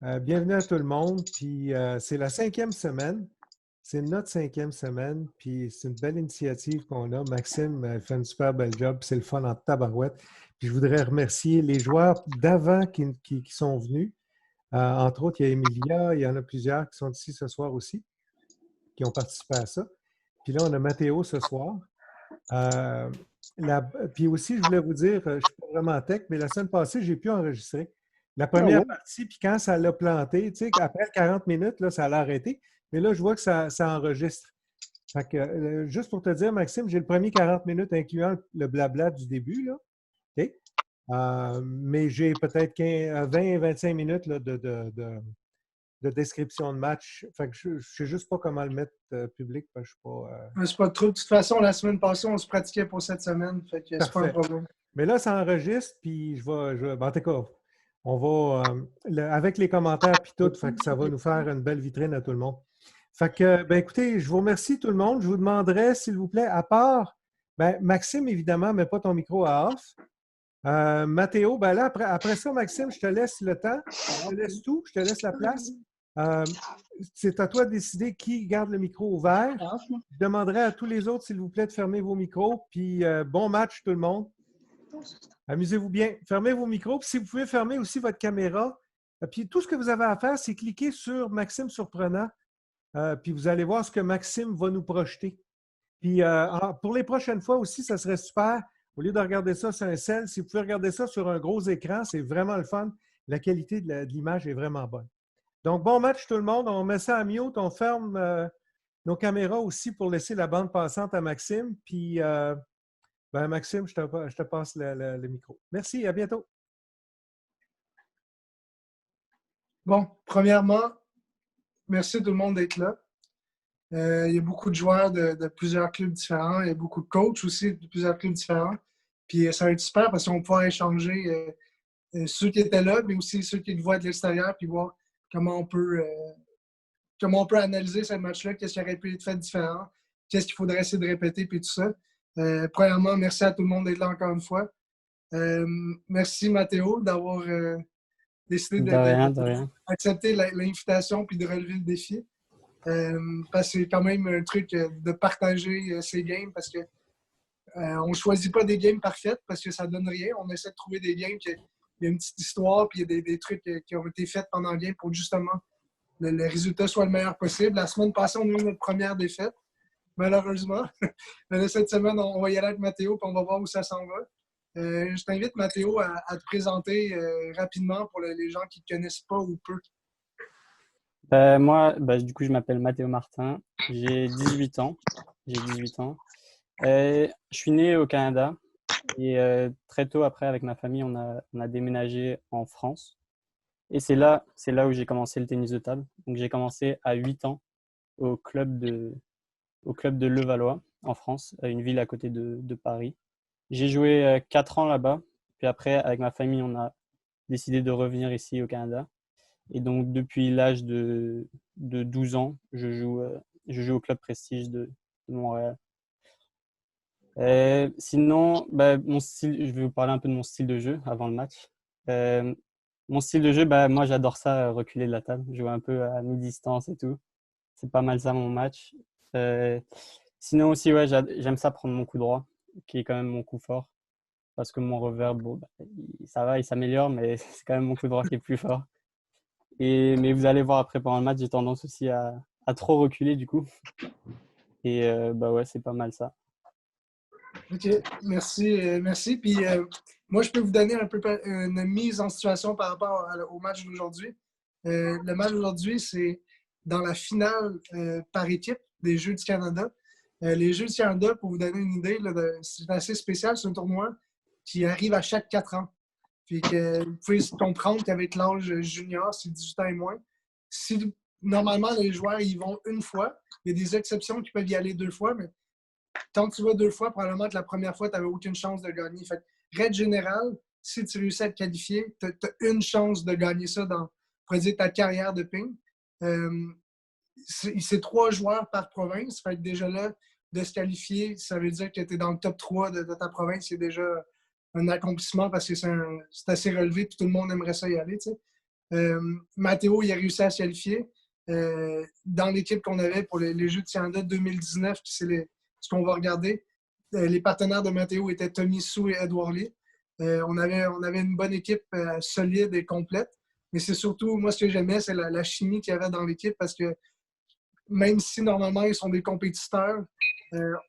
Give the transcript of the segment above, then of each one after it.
Bienvenue à tout le monde. Puis c'est la 5e semaine. C'est notre 5e semaine. Puis c'est une belle initiative qu'on a. Maxime fait une super belle job. C'est le fun en tabarouette. Puis je voudrais remercier les joueurs d'avant qui sont venus. Entre autres, il y a Emilia. Il y en a plusieurs qui sont ici ce soir aussi, qui ont participé à ça. Puis là, on a Mathéo ce soir. Puis aussi, je voulais vous dire, je ne suis pas vraiment tech, mais la semaine passée, j'ai pu enregistrer la Ah première ouais? partie, puis quand ça l'a planté, tu sais, après 40 minutes, là, ça l'a arrêté. Mais là, je vois que ça enregistre. Fait que, juste pour te dire, Maxime, j'ai le premier 40 minutes incluant le blabla du début, là. OK? Mais j'ai peut-être 20-25 minutes là, de description de match. Fait que je ne sais juste pas comment le mettre public, parce que je ne suis pas. C'est pas trop. De toute façon, la semaine passée, on se pratiquait pour cette semaine. Fait que c'est pas un Parfait. problème. Mais là, ça enregistre, puis ben, en tout cas, on va, avec les commentaires puis tout, fait que ça va nous faire une belle vitrine à tout le monde. Fait que, ben écoutez, je vous remercie tout le monde. Je vous demanderais, s'il vous plaît, à part, ben, Maxime, évidemment, mets pas ton micro à off. Mathéo, ben là, après ça, Maxime, je te laisse le temps, je te laisse tout, je te laisse la place. C'est à toi de décider qui garde le micro ouvert. Je demanderai à tous les autres, s'il vous plaît, de fermer vos micros. Puis bon match, tout le monde. Amusez-vous bien. Fermez vos micros. Puis si vous pouvez fermer aussi votre caméra. Puis tout ce que vous avez à faire, c'est cliquer sur Maxime Surprenant. Puis vous allez voir ce que Maxime va nous projeter. Puis pour les prochaines fois aussi, ça serait super. Au lieu de regarder ça sur un cell, si vous pouvez regarder ça sur un gros écran, c'est vraiment le fun. La qualité de l'image est vraiment bonne. Donc, bon match tout le monde. On met ça à mute. On ferme nos caméras aussi pour laisser la bande passante à Maxime. Puis ben, Maxime, je te passe le micro. Merci, à bientôt. Bon, premièrement, merci tout le monde d'être là. Il y a beaucoup de joueurs de plusieurs clubs différents. Il y a beaucoup de coachs aussi de plusieurs clubs différents. Puis ça va être super parce qu'on va pouvoir échanger ceux qui étaient là, mais aussi ceux qui le voient de l'extérieur, puis voir comment on peut analyser ce match-là, qu'est-ce qui aurait pu être fait différent, qu'est-ce qu'il faudrait essayer de répéter, puis tout ça. Premièrement, merci à tout le monde d'être là encore une fois. Merci Mathéo d'avoir décidé De rien. d'accepter l'invitation puis de relever le défi. Parce que c'est quand même un truc de partager ces games parce que on ne choisit pas des games parfaites parce que ça ne donne rien. On essaie de trouver des games qui il y a une petite histoire puis il y a des trucs qui ont été faits pendant le game pour justement le résultat soit le meilleur possible. La semaine passée, on a eu notre première défaite, malheureusement. Mais là, cette semaine, on va y aller avec Mathéo puis on va voir où ça s'en va. Je t'invite, Mathéo, à te présenter rapidement pour les gens qui ne te connaissent pas ou peu. Moi, du coup, je m'appelle Mathéo Martin. J'ai 18 ans. Je suis né au Canada et très tôt après, avec ma famille, on a déménagé en France. Et c'est là où j'ai commencé le tennis de table. Donc, j'ai commencé à 8 ans au club de Levallois, en France, une ville à côté de Paris. J'ai joué 4 ans là-bas. Puis après, avec ma famille, on a décidé de revenir ici au Canada. Et donc, depuis l'âge de 12 ans, je joue au club Prestige de Montréal. Sinon, mon style, je vais vous parler un peu de mon style de jeu avant le match. Mon style de jeu, moi, j'adore ça, reculer de la table, jouer un peu à mi-distance et tout. C'est pas mal ça, mon match. Sinon aussi, ouais, j'aime ça prendre mon coup droit, qui est quand même mon coup fort. Parce que mon revers, ça va, il s'améliore, mais c'est quand même mon coup droit qui est plus fort. Mais vous allez voir après pendant le match, j'ai tendance aussi à trop reculer du coup. Et ouais, c'est pas mal ça. OK, merci. Puis moi, je peux vous donner un peu une mise en situation par rapport au match d'aujourd'hui. Le match d'aujourd'hui, c'est dans la finale par équipe des Jeux du Canada. Les Jeux du Canada, pour vous donner une idée, c'est assez spécial. C'est un tournoi qui arrive à chaque 4 ans. Puis que vous pouvez comprendre qu'avec l'âge junior, c'est 18 ans et moins. Si normalement les joueurs y vont une fois, il y a des exceptions qui peuvent y aller 2 fois, mais quand tu vas 2 fois, probablement que la première fois, tu n'avais aucune chance de gagner. Fait règle générale, si tu réussis à te qualifier, tu as une chance de gagner ça dans ta carrière de ping. C'est 3 joueurs par province. Fait que déjà là, de se qualifier, ça veut dire que tu es dans le top 3 de ta province. C'est déjà un accomplissement parce que c'est assez relevé et tout le monde aimerait ça y aller. T'sais. Mathéo, il a réussi à se qualifier. Dans l'équipe qu'on avait pour les Jeux du Canada 2019, c'est ce qu'on va regarder, les partenaires de Mathéo étaient Tommy Sou et Edouard Lee. On avait une bonne équipe solide et complète. Mais c'est surtout, moi, ce que j'aimais, c'est la chimie qu'il y avait dans l'équipe parce que même si normalement ils sont des compétiteurs,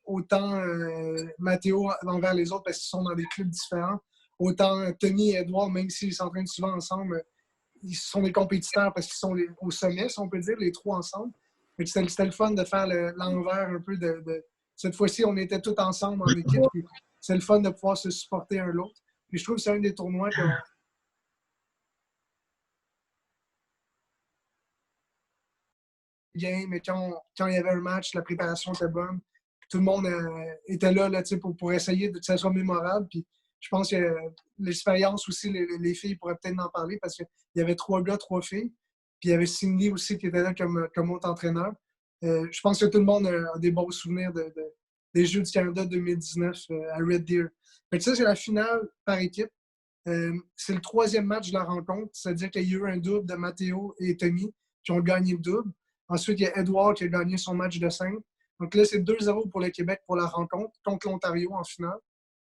autant Mathéo envers les autres parce qu'ils sont dans des clubs différents, autant Tony et Edouard, même s'ils s'entraînent souvent ensemble, ils sont des compétiteurs parce qu'ils sont au sommet, si on peut dire, les trois ensemble. C'était le fun de faire l'envers un peu cette fois-ci, on était tous ensemble en équipe. C'est le fun de pouvoir se supporter un l'autre. Puis je trouve que c'est un des tournois qu'on game, mais quand il y avait un match, la préparation était bonne. Tout le monde était là, pour essayer que ça soit mémorable. Puis je pense que l'expérience aussi, les filles pourraient peut-être en parler parce qu'il y avait 3 gars, 3 filles. Puis il y avait Cindy aussi qui était là comme autre entraîneur. Je pense que tout le monde a des bons souvenirs des Jeux du Canada 2019 à Red Deer. Fait que ça, c'est la finale par équipe. C'est le 3e match de la rencontre, c'est-à-dire qu'il y a eu un double de Mathéo et Tommy qui ont gagné le double. Ensuite, il y a Edouard qui a gagné son match de 5. Donc là, c'est 2-0 pour le Québec pour la rencontre contre l'Ontario en finale.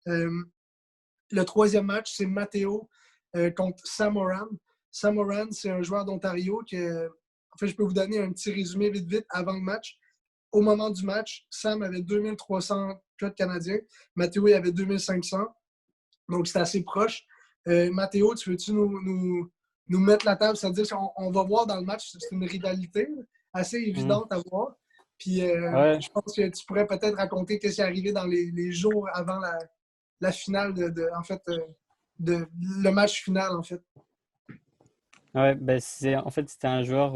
Le 3e match, c'est Mathéo contre Sam Moran. Sam Moran, c'est un joueur d'Ontario qui, en fait, je peux vous donner un petit résumé vite avant le match. Au moment du match, Sam avait 2300 codes canadiens. Mathéo, il avait 2500. Donc, c'était assez proche. Mathéo, tu veux-tu nous mettre la table? C'est-à-dire qu'on va voir dans le match, c'est une rivalité assez évidente à voir. Puis, Ouais. je pense que tu pourrais peut-être raconter ce qui est arrivé dans les jours avant la finale, le match final, en fait. Ouais, en fait, c'était un joueur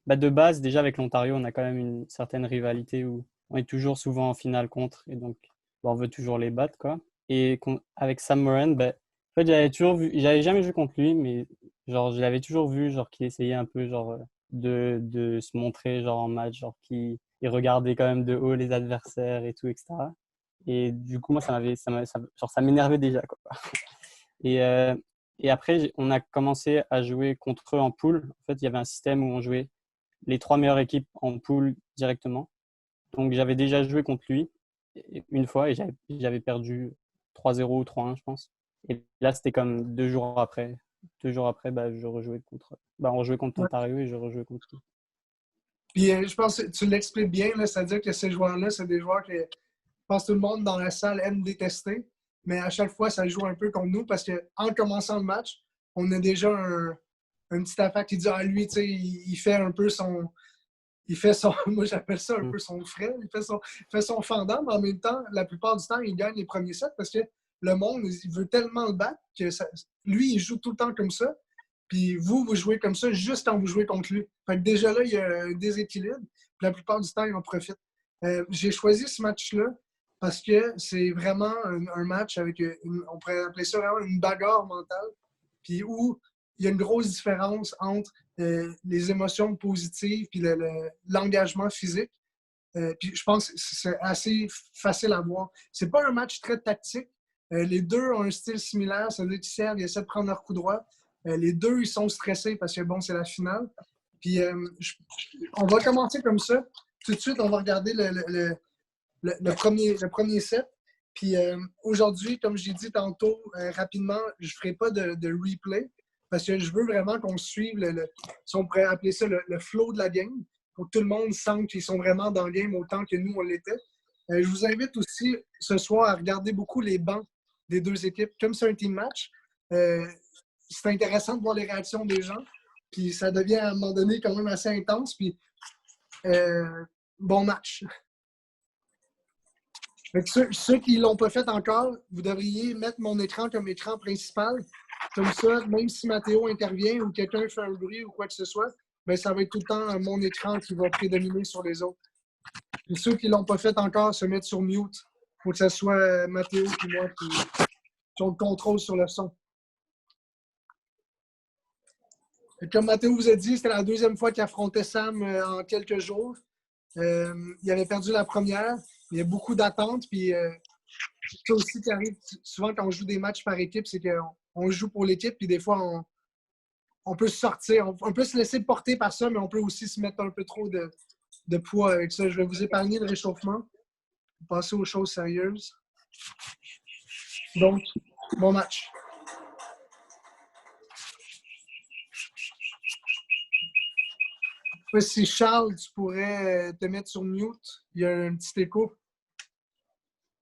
de base. Déjà, avec l'Ontario, on a quand même une certaine rivalité où on est toujours souvent en finale contre et donc on veut toujours les battre, quoi. Et avec Sam Moran, en fait, j'avais jamais joué contre lui, mais genre, je l'avais toujours vu, genre, qu'il essayait un peu, genre, de se montrer, genre, en match, genre, qu'il regardait quand même de haut les adversaires et tout, etc. Et du coup, moi, ça m'énervait déjà, quoi. Et, euh, et après, on a commencé à jouer contre eux en poule. En fait, il y avait un système où on jouait les 3 meilleures équipes en poule directement. Donc, j'avais déjà joué contre lui une fois et j'avais perdu 3-0 ou 3-1, je pense. Et là, c'était comme 2 jours après. 2 jours après, je rejouais on rejouait contre Ouais. Ontario et je rejouais contre lui. Puis, je pense que tu l'expliques bien, c'est-à-dire que ces joueurs-là, c'est des joueurs que je pense que tout le monde dans la salle aime détester. Mais à chaque fois, ça joue un peu contre nous parce qu'en commençant le match, on a déjà un petit affaire qui dit ah, lui, tu sais, il fait un peu son. Il fait son. Moi, j'appelle ça un peu son frais. Il fait son fendant, mais en même temps, la plupart du temps, il gagne les premiers sets parce que le monde, il veut tellement le battre que lui, il joue tout le temps comme ça. Puis vous jouez comme ça juste quand vous jouez contre lui. Fait que déjà là, il y a un déséquilibre. Puis la plupart du temps, il en profite. J'ai choisi ce match-là parce que c'est vraiment un match avec, on pourrait appeler ça vraiment une bagarre mentale, puis où il y a une grosse différence entre les émotions positives puis l'engagement physique. Puis je pense que c'est assez facile à voir. C'est pas un match très tactique. Les deux ont un style similaire, c'est-à-dire qu'ils servent, ils essaient de prendre leur coup droit. Les deux, ils sont stressés parce que bon, c'est la finale. Puis on va commencer comme ça. Tout de suite, on va regarder le premier set. Puis aujourd'hui, comme j'ai dit tantôt, rapidement, je ne ferai pas de replay parce que je veux vraiment qu'on suive si on pourrait appeler ça le flow de la game, pour que tout le monde sente qu'ils sont vraiment dans le game autant que nous, on l'était. Je vous invite aussi ce soir à regarder beaucoup les bancs des deux équipes. Comme c'est un team match, c'est intéressant de voir les réactions des gens. Puis ça devient à un moment donné quand même assez intense. Puis bon match. Fait que ceux qui ne l'ont pas fait encore, vous devriez mettre mon écran comme écran principal. Comme ça, même si Mathéo intervient ou quelqu'un fait un bruit ou quoi que ce soit, bien, ça va être tout le temps mon écran qui va prédominer sur les autres. Et ceux qui ne l'ont pas fait encore, se mettre sur mute. Il faut que ce soit Mathéo et moi qui ont le contrôle sur le son. Et comme Mathéo vous a dit, c'était la 2e fois qu'il affrontait Sam en quelques jours. Il avait perdu la première. Il y a beaucoup d'attentes. Puis, ça aussi qui arrive souvent quand on joue des matchs par équipe, c'est qu'on joue pour l'équipe. Puis des fois, on peut sortir, on peut se laisser porter par ça, mais on peut aussi se mettre un peu trop de poids avec ça. Je vais vous épargner le réchauffement. Passer aux choses sérieuses. Donc, bon match. Si Charles, tu pourrais te mettre sur mute. Il y a un petit écho.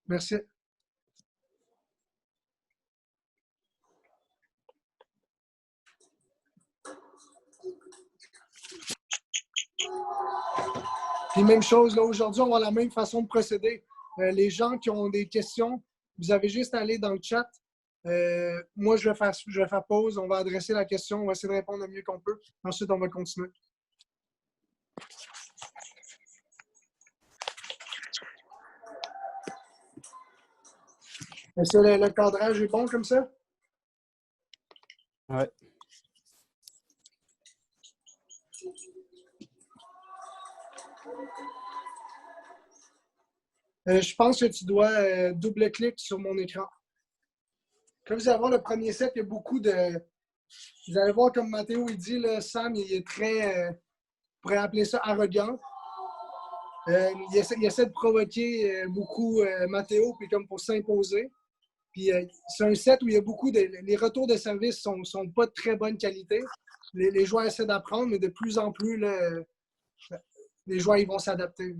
Merci. Puis même chose, là, aujourd'hui, on va la même façon de procéder. Les gens qui ont des questions, vous avez juste à aller dans le chat. Moi, je vais faire pause. On va adresser la question. On va essayer de répondre le mieux qu'on peut. Ensuite, on va continuer. Est-ce que le cadrage est bon comme ça? Ouais. Je pense que tu dois double-clic sur mon écran. Comme vous allez voir, le premier set, il y a beaucoup de... Vous allez voir, comme Mathéo il dit, là, Sam, il est très... on pourrait appeler ça arrogant. Il essaie de provoquer beaucoup Mathéo, puis comme pour s'imposer. Puis c'est un set où il y a beaucoup de... Les retours de service sont pas de très bonne qualité. Les joueurs essaient d'apprendre, mais de plus en plus, là, les joueurs ils vont s'adapter.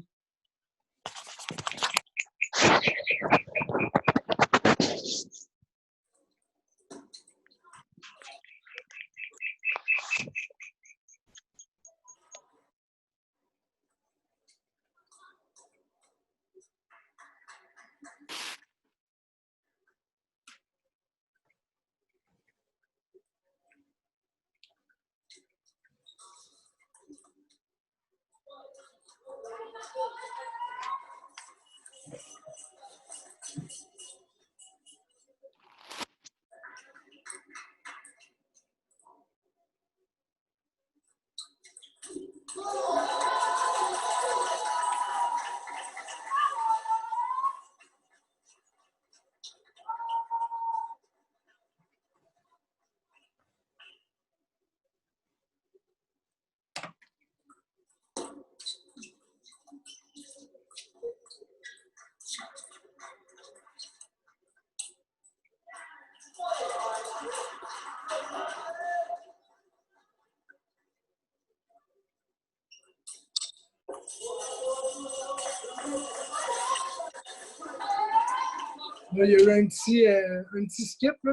Là, il y a eu un petit skip. Là.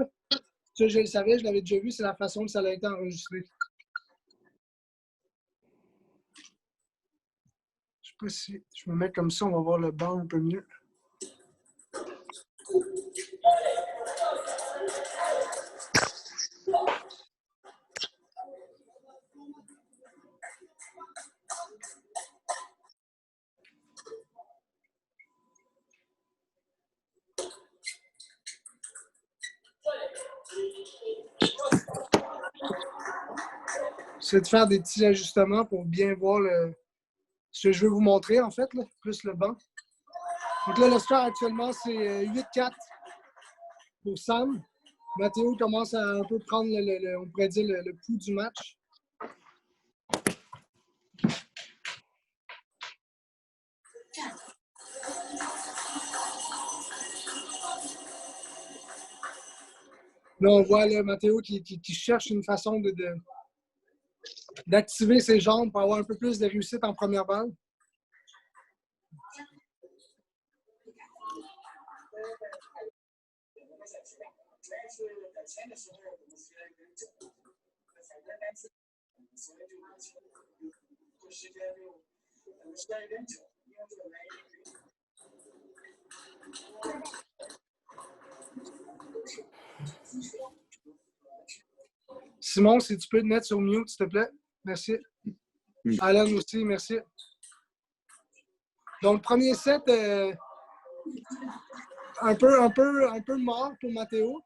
Ça, je le savais, je l'avais déjà vu. C'est la façon que ça a été enregistré. Je sais pas si je me mets comme ça, on va voir le banc un peu mieux. C'est de faire des petits ajustements pour bien voir ce que je veux vous montrer, en fait, là, plus le banc. Donc là, le score actuellement, c'est 8-4 pour Sam. Mathéo commence à un peu prendre, on pourrait dire, le pouls du match. Là, on voit là, Mathéo qui cherche une façon d'activer ses jambes pour avoir un peu plus de réussite en première balle. Simon, si tu peux te mettre sur mute, s'il te plaît. Merci. Alan aussi, merci. Donc, premier set, un peu mort pour Mathéo.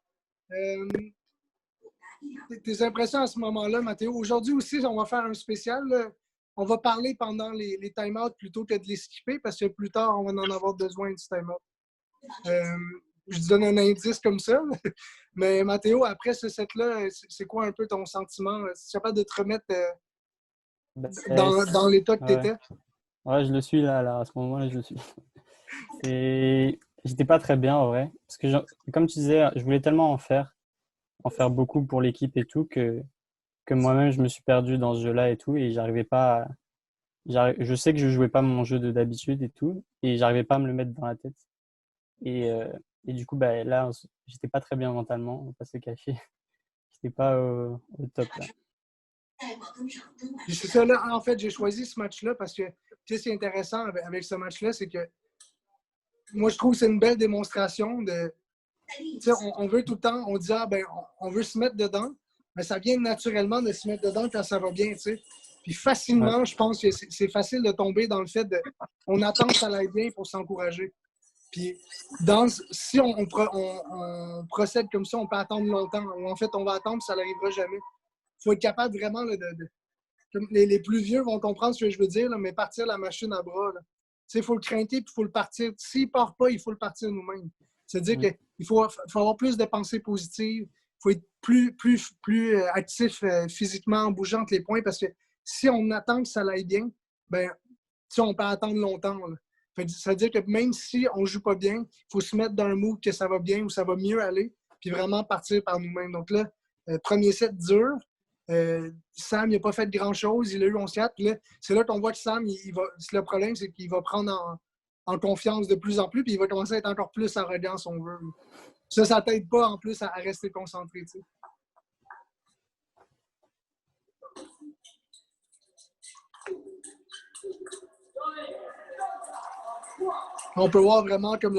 Tes impressions à ce moment-là, Mathéo? Aujourd'hui aussi, on va faire un spécial. Là. On va parler pendant les time-outs plutôt que de les skipper parce que plus tard, on va en avoir besoin du time-out. je donne un indice comme ça. Mais Mathéo, après ce set-là, c'est quoi un peu ton sentiment? Si tu es capable de te remettre dans l'état que tu étais? Ouais, je le suis là, à ce moment-là, je le suis. J'étais pas très bien en vrai. Parce que, comme tu disais, je voulais tellement en faire beaucoup pour l'équipe et tout, que moi-même, je me suis perdu dans ce jeu-là et tout. Et j'arrivais pas je sais que je jouais pas mon jeu d'habitude et tout. Et j'arrivais pas à me le mettre dans la tête. Et du coup, bah, là, j'étais pas très bien mentalement, on va pas se le cacher. J'étais pas au top là. C'est ça, là, en fait, j'ai choisi ce match-là parce que, tu sais, ce qui est intéressant avec ce match-là, c'est que moi, je trouve que c'est une belle démonstration de. Tu sais, on veut tout le temps, on dit, on veut se mettre dedans, mais ça vient naturellement de se mettre dedans quand ça va bien, tu sais. Puis facilement, je pense que c'est facile de tomber dans le fait de. On attend que ça aille bien pour s'encourager. Puis, si on procède comme ça, on peut attendre longtemps. Ou en fait, on va attendre, ça n'arrivera jamais. Il faut être capable vraiment comme les plus vieux vont comprendre ce que je veux dire, là, mais partir la machine à bras. Il faut le crainter et il faut le partir. S'il ne part pas, il faut le partir nous-mêmes. C'est-à-dire qu'il faut avoir plus de pensées positives. Il faut être plus actif physiquement en bougeant entre les points parce que si on attend que ça aille bien, ben, on peut attendre longtemps. Là. Ça veut dire que même si on ne joue pas bien, il faut se mettre dans un mood que ça va bien ou ça va mieux aller, puis vraiment partir par nous-mêmes. Donc là, premier set dur. Sam, il n'a pas fait grand-chose. Il a eu 11-4. C'est là qu'on voit que Sam, le problème, c'est qu'il va prendre en confiance de plus en plus, puis il va commencer à être encore plus arrogant, si on veut. Ça ne t'aide pas en plus à rester concentré. Tu sais. On peut voir vraiment comme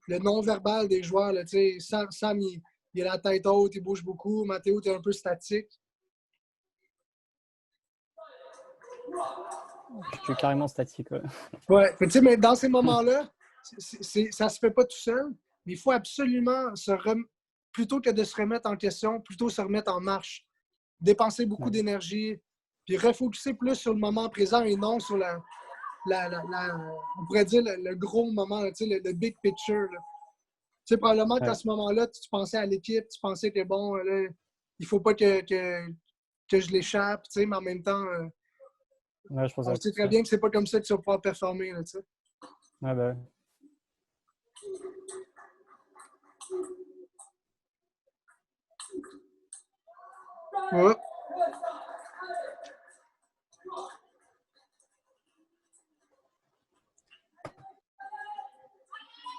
le non-verbal des joueurs. Là, Sam, il a la tête haute, il bouge beaucoup. Mathéo, tu es un peu statique. Je suis carrément statique. Ouais, mais dans ces moments-là, ça se fait pas tout seul. Mais il faut absolument plutôt que de se remettre en question, plutôt se remettre en marche. Dépenser beaucoup d'énergie, puis refocuser plus sur le moment présent et non sur on pourrait dire le gros moment, le big picture. Probablement qu'à ce moment-là, tu pensais à l'équipe, tu pensais que bon, là, il faut pas que je l'échappe, mais en même temps, je pense on sait très bien que c'est pas comme ça que tu vas pouvoir performer. Là, ouais, bah. Ouais.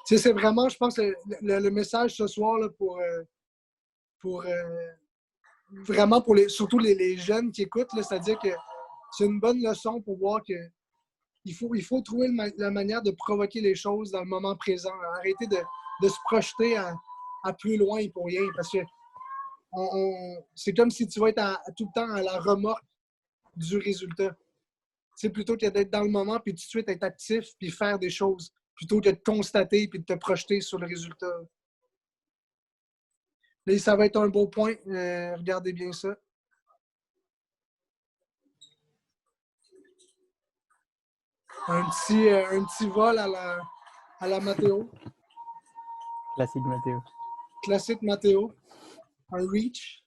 C'est vraiment, je pense, le message ce soir là, vraiment surtout les jeunes qui écoutent, c'est-à-dire que c'est une bonne leçon pour voir que il faut trouver la manière de provoquer les choses dans le moment présent. Arrêter de se projeter à plus loin pour rien. Parce que c'est comme si tu vas être tout le temps à la remorque du résultat. C'est plutôt que d'être dans le moment puis tout de suite être actif puis faire des choses. Plutôt que de constater puis de te projeter sur le résultat. Là, ça va être un beau point. Regardez bien ça. Un petit vol à la Mathéo. Classique Mathéo. Classique Mathéo. Un reach.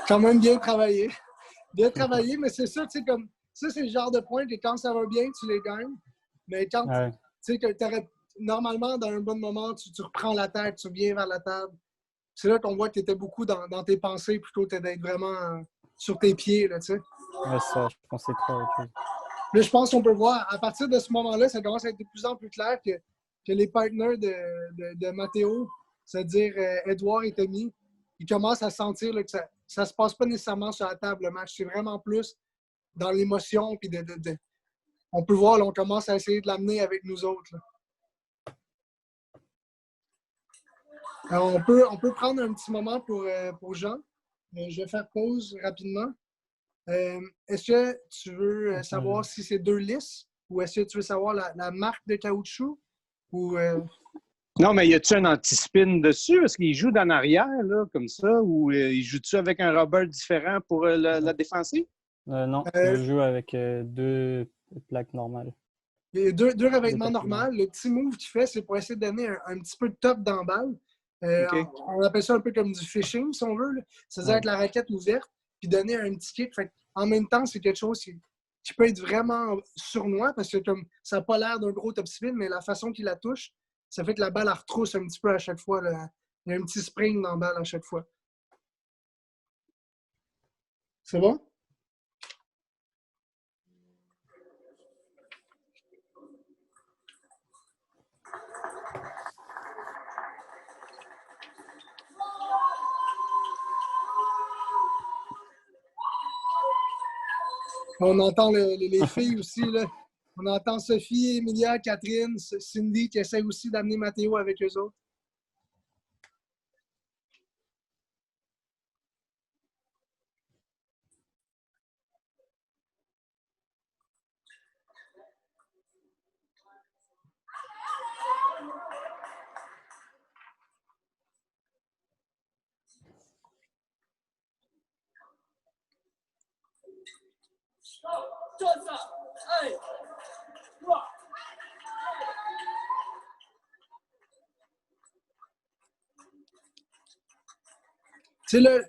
Quand même bien travaillé. Bien travaillé, mais c'est ça, tu sais, comme ça, c'est le genre de point que quand ça va bien, tu les gagnes. Mais quand tu sais que normalement, dans un bon moment, tu reprends la tête, tu reviens vers la table. C'est là qu'on voit que tu étais beaucoup dans tes pensées plutôt que d'être vraiment sur tes pieds, là, tu sais. Ouais, ça, je pensais trop à autre chose. Là, je pense qu'on peut voir, à partir de ce moment-là, ça commence à être de plus en plus clair que les partenaires de Mathéo, c'est-à-dire Edouard et Tommy, ils commencent à sentir là, que ça se passe pas nécessairement sur la table, le match. C'est vraiment plus dans l'émotion. Puis on peut voir, là, on commence à essayer de l'amener avec nous autres. Là. Alors, on peut prendre un petit moment pour Jean. Je vais faire pause rapidement. Est-ce que tu veux savoir si c'est 2 lisses ou est-ce que tu veux savoir la marque de caoutchouc? Ou, Non, mais y a-tu un anti-spin dessus? Est-ce qu'il joue d'en arrière, là, comme ça? Ou il joue-tu avec un rubber différent pour la défensive? Non, Euh, je joue avec 2 plaques normales. Il y a deux revêtements tapis. normaux. Le petit move qu'il fait, c'est pour essayer de donner un petit peu de top dans la balle. OK. On appelle ça un peu comme du fishing, si on veut. Là. C'est-à-dire avec la raquette ouverte, puis donner un petit kick. Fait en même temps, c'est quelque chose qui peut être vraiment sournois parce que comme ça n'a pas l'air d'un gros top spin, mais la façon qu'il la touche, ça fait que la balle elle retrousse un petit peu à chaque fois. Là. Il y a un petit spring dans la balle à chaque fois. C'est bon? On entend les filles aussi. Là. On entend Sophie, Emilia, Catherine, Cindy qui essaie aussi d'amener Mathéo avec eux autres. Tu sais, là,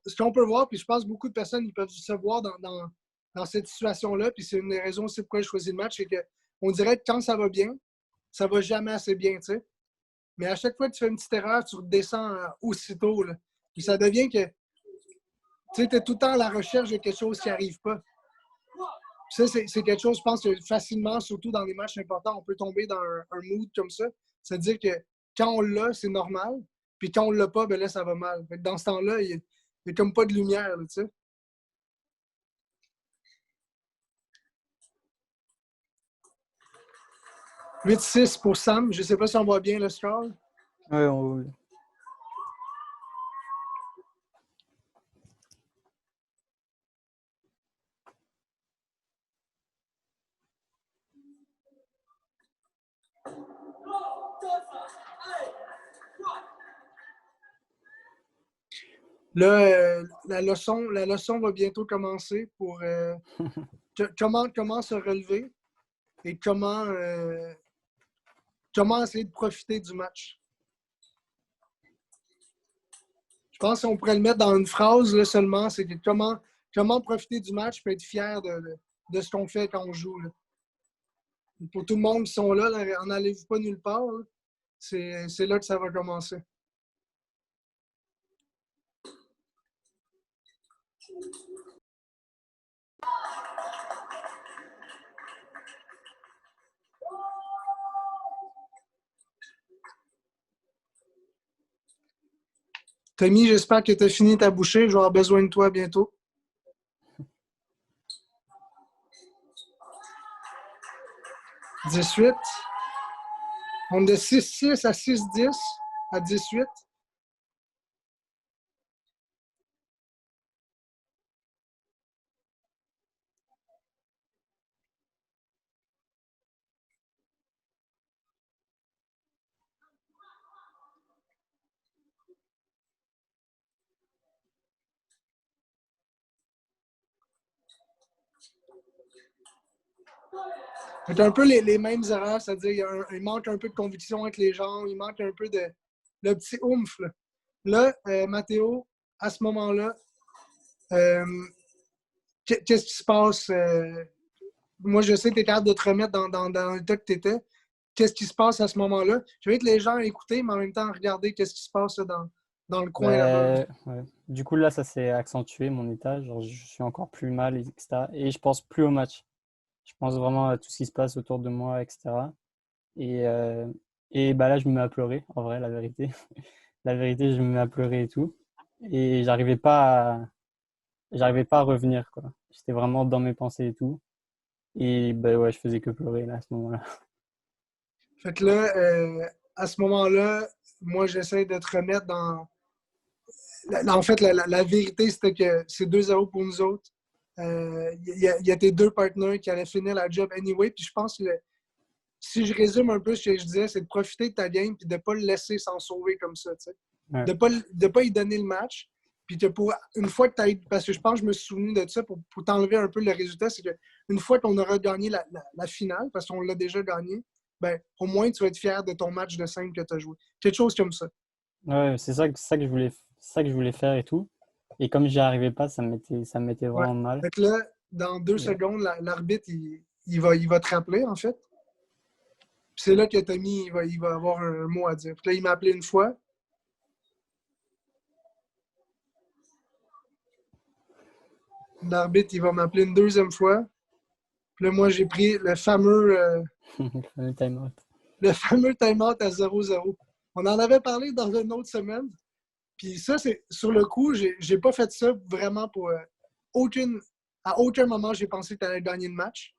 ce qu'on peut voir, puis je pense que beaucoup de personnes ils peuvent se voir dans cette situation-là, puis c'est une des raisons aussi pourquoi j'ai choisi le match, c'est qu'on dirait que quand ça va bien, ça va jamais assez bien, tu sais. Mais à chaque fois que tu fais une petite erreur, tu redescends aussitôt, là. Puis ça devient que, tu sais, tu es tout le temps à la recherche de quelque chose qui n'arrive pas. Puis ça, c'est quelque chose, je pense que facilement, surtout dans les matchs importants, on peut tomber dans un mood comme ça. C'est-à-dire que quand on l'a, c'est normal. Puis quand on l'a pas, ben là, ça va mal. Fait que dans ce temps-là, il n'y a comme pas de lumière, là, tu sais. 8-6 pour Sam. Je ne sais pas si on voit bien le score. Ouais, Là, la leçon va bientôt commencer pour comment se relever et comment essayer de profiter du match. Je pense qu'on pourrait le mettre dans une phrase là, seulement, c'est que comment profiter du match et être fier de ce qu'on fait quand on joue. Là. Pour tout le monde qui sont là, en allez-vous pas nulle part, là, c'est là que ça va commencer. Tommy, j'espère que tu as fini ta bouchée. Je vais avoir besoin de toi bientôt. « 18. On est de 6-6 à 6-10 à 18. C'est un peu les mêmes erreurs, c'est-à-dire il manque un peu de conviction avec les jambes, il manque un peu de le petit oomph. Là, Mathéo, à ce moment-là, qu'est-ce qui se passe? Moi, je sais que tu es capable de te remettre dans l'état que tu étais. Qu'est-ce qui se passe à ce moment-là? Je veux que les gens écoutent, mais en même temps, regarder qu'est-ce qui se passe là, dans le coin là-bas. Ouais. Du coup, là, ça s'est accentué, mon état. Genre, je suis encore plus mal, etc. Et je pense plus au match. Je pense vraiment à tout ce qui se passe autour de moi, etc. Et bah là, je me mets à pleurer, en vrai, la vérité. La vérité, je me mets à pleurer et tout. Et j'arrivais pas à revenir, quoi. J'étais vraiment dans mes pensées et tout. Et bah ouais, je faisais que pleurer là, à ce moment-là. Fait que là, à ce moment-là, moi, j'essaie de te remettre dans... En fait, la vérité, c'était que c'est 2-0 pour nous autres. Il y a tes deux partenaires qui allaient finir la job anyway. Puis je pense que si je résume un peu ce que je disais, c'est de profiter de ta game et de ne pas le laisser s'en sauver comme ça. Ouais. De ne pas y donner le match. Puis une fois que tu as... Parce que je pense que je me suis souvenu de ça pour t'enlever un peu le résultat, c'est qu'une fois qu'on aura gagné la finale, parce qu'on l'a déjà gagné, ben, au moins tu vas être fier de ton match de 5 que tu as joué. Quelque chose comme ça. Ouais, c'est ça que je voulais faire et tout. Et comme j'y arrivais pas, ça me mettait Ouais. vraiment mal. Fait que là, dans 2 secondes, l'arbitre, il va te rappeler, en fait. Puis c'est là que Tommy, il va avoir un mot à dire. Puis là, il m'a appelé une fois. L'arbitre, il va m'appeler une deuxième fois. Puis là, moi, j'ai pris le fameux Le time-out. le fameux time-out à 0-0. On en avait parlé dans une autre semaine. Puis ça, c'est sur le coup, j'ai pas fait ça vraiment pour à aucun moment, j'ai pensé que tu allais gagner le match.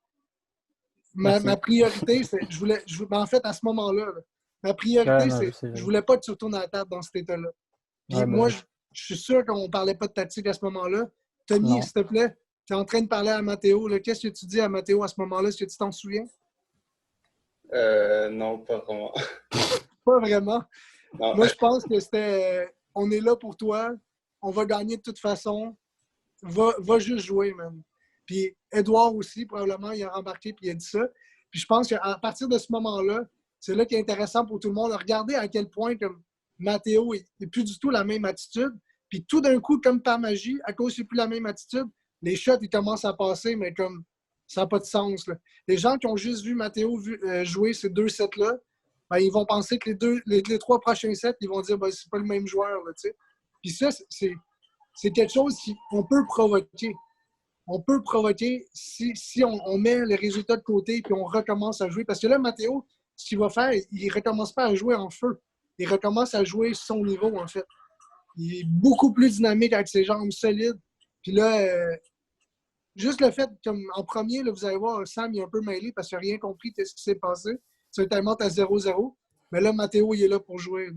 Ma priorité, c'est. En fait, à ce moment-là, ma priorité, Ouais, non, c'est. Je sais. voulais pas que tu retournes à la table dans cet état-là. Puis Ouais, moi, ouais. je suis sûr qu'on parlait pas de tactique à ce moment-là. Tommy, Non. s'il te plaît, tu es en train de parler à Mathéo. Qu'est-ce que tu dis à Mathéo à ce moment-là? Est-ce que tu t'en souviens? Non, pas vraiment. Pas vraiment. Non. Moi, je pense que c'était on est là pour toi, on va gagner de toute façon, va juste jouer, man. Puis Edouard aussi, probablement, il a rembarqué puis il a dit ça. Puis je pense qu'à partir de ce moment-là, c'est là qui est intéressant pour tout le monde. Regardez à quel point comme Mathéo n'est plus du tout la même attitude. Puis tout d'un coup, comme par magie, à cause qu'il n'est plus la même attitude, les shots, ils commencent à passer, mais comme ça n'a pas de sens. Là. Les gens qui ont juste vu Mathéo jouer ces 2 sets-là, ben, ils vont penser que les 3 prochains sets, ils vont dire ben, c'est pas le même joueur. Là, puis ça, c'est quelque chose qu'on peut provoquer. On peut provoquer si on met les résultats de côté et on recommence à jouer. Parce que là, Mathéo, ce qu'il va faire, il ne recommence pas à jouer en feu. Il recommence à jouer son niveau, en fait. Il est beaucoup plus dynamique avec ses jambes solides. Puis là, juste le fait, comme en premier, là, vous allez voir, Sam il est un peu mêlé parce qu'il n'a rien compris de ce qui s'est passé. C'est tellement à 0-0. Mais là, Mathéo, il est là pour jouer.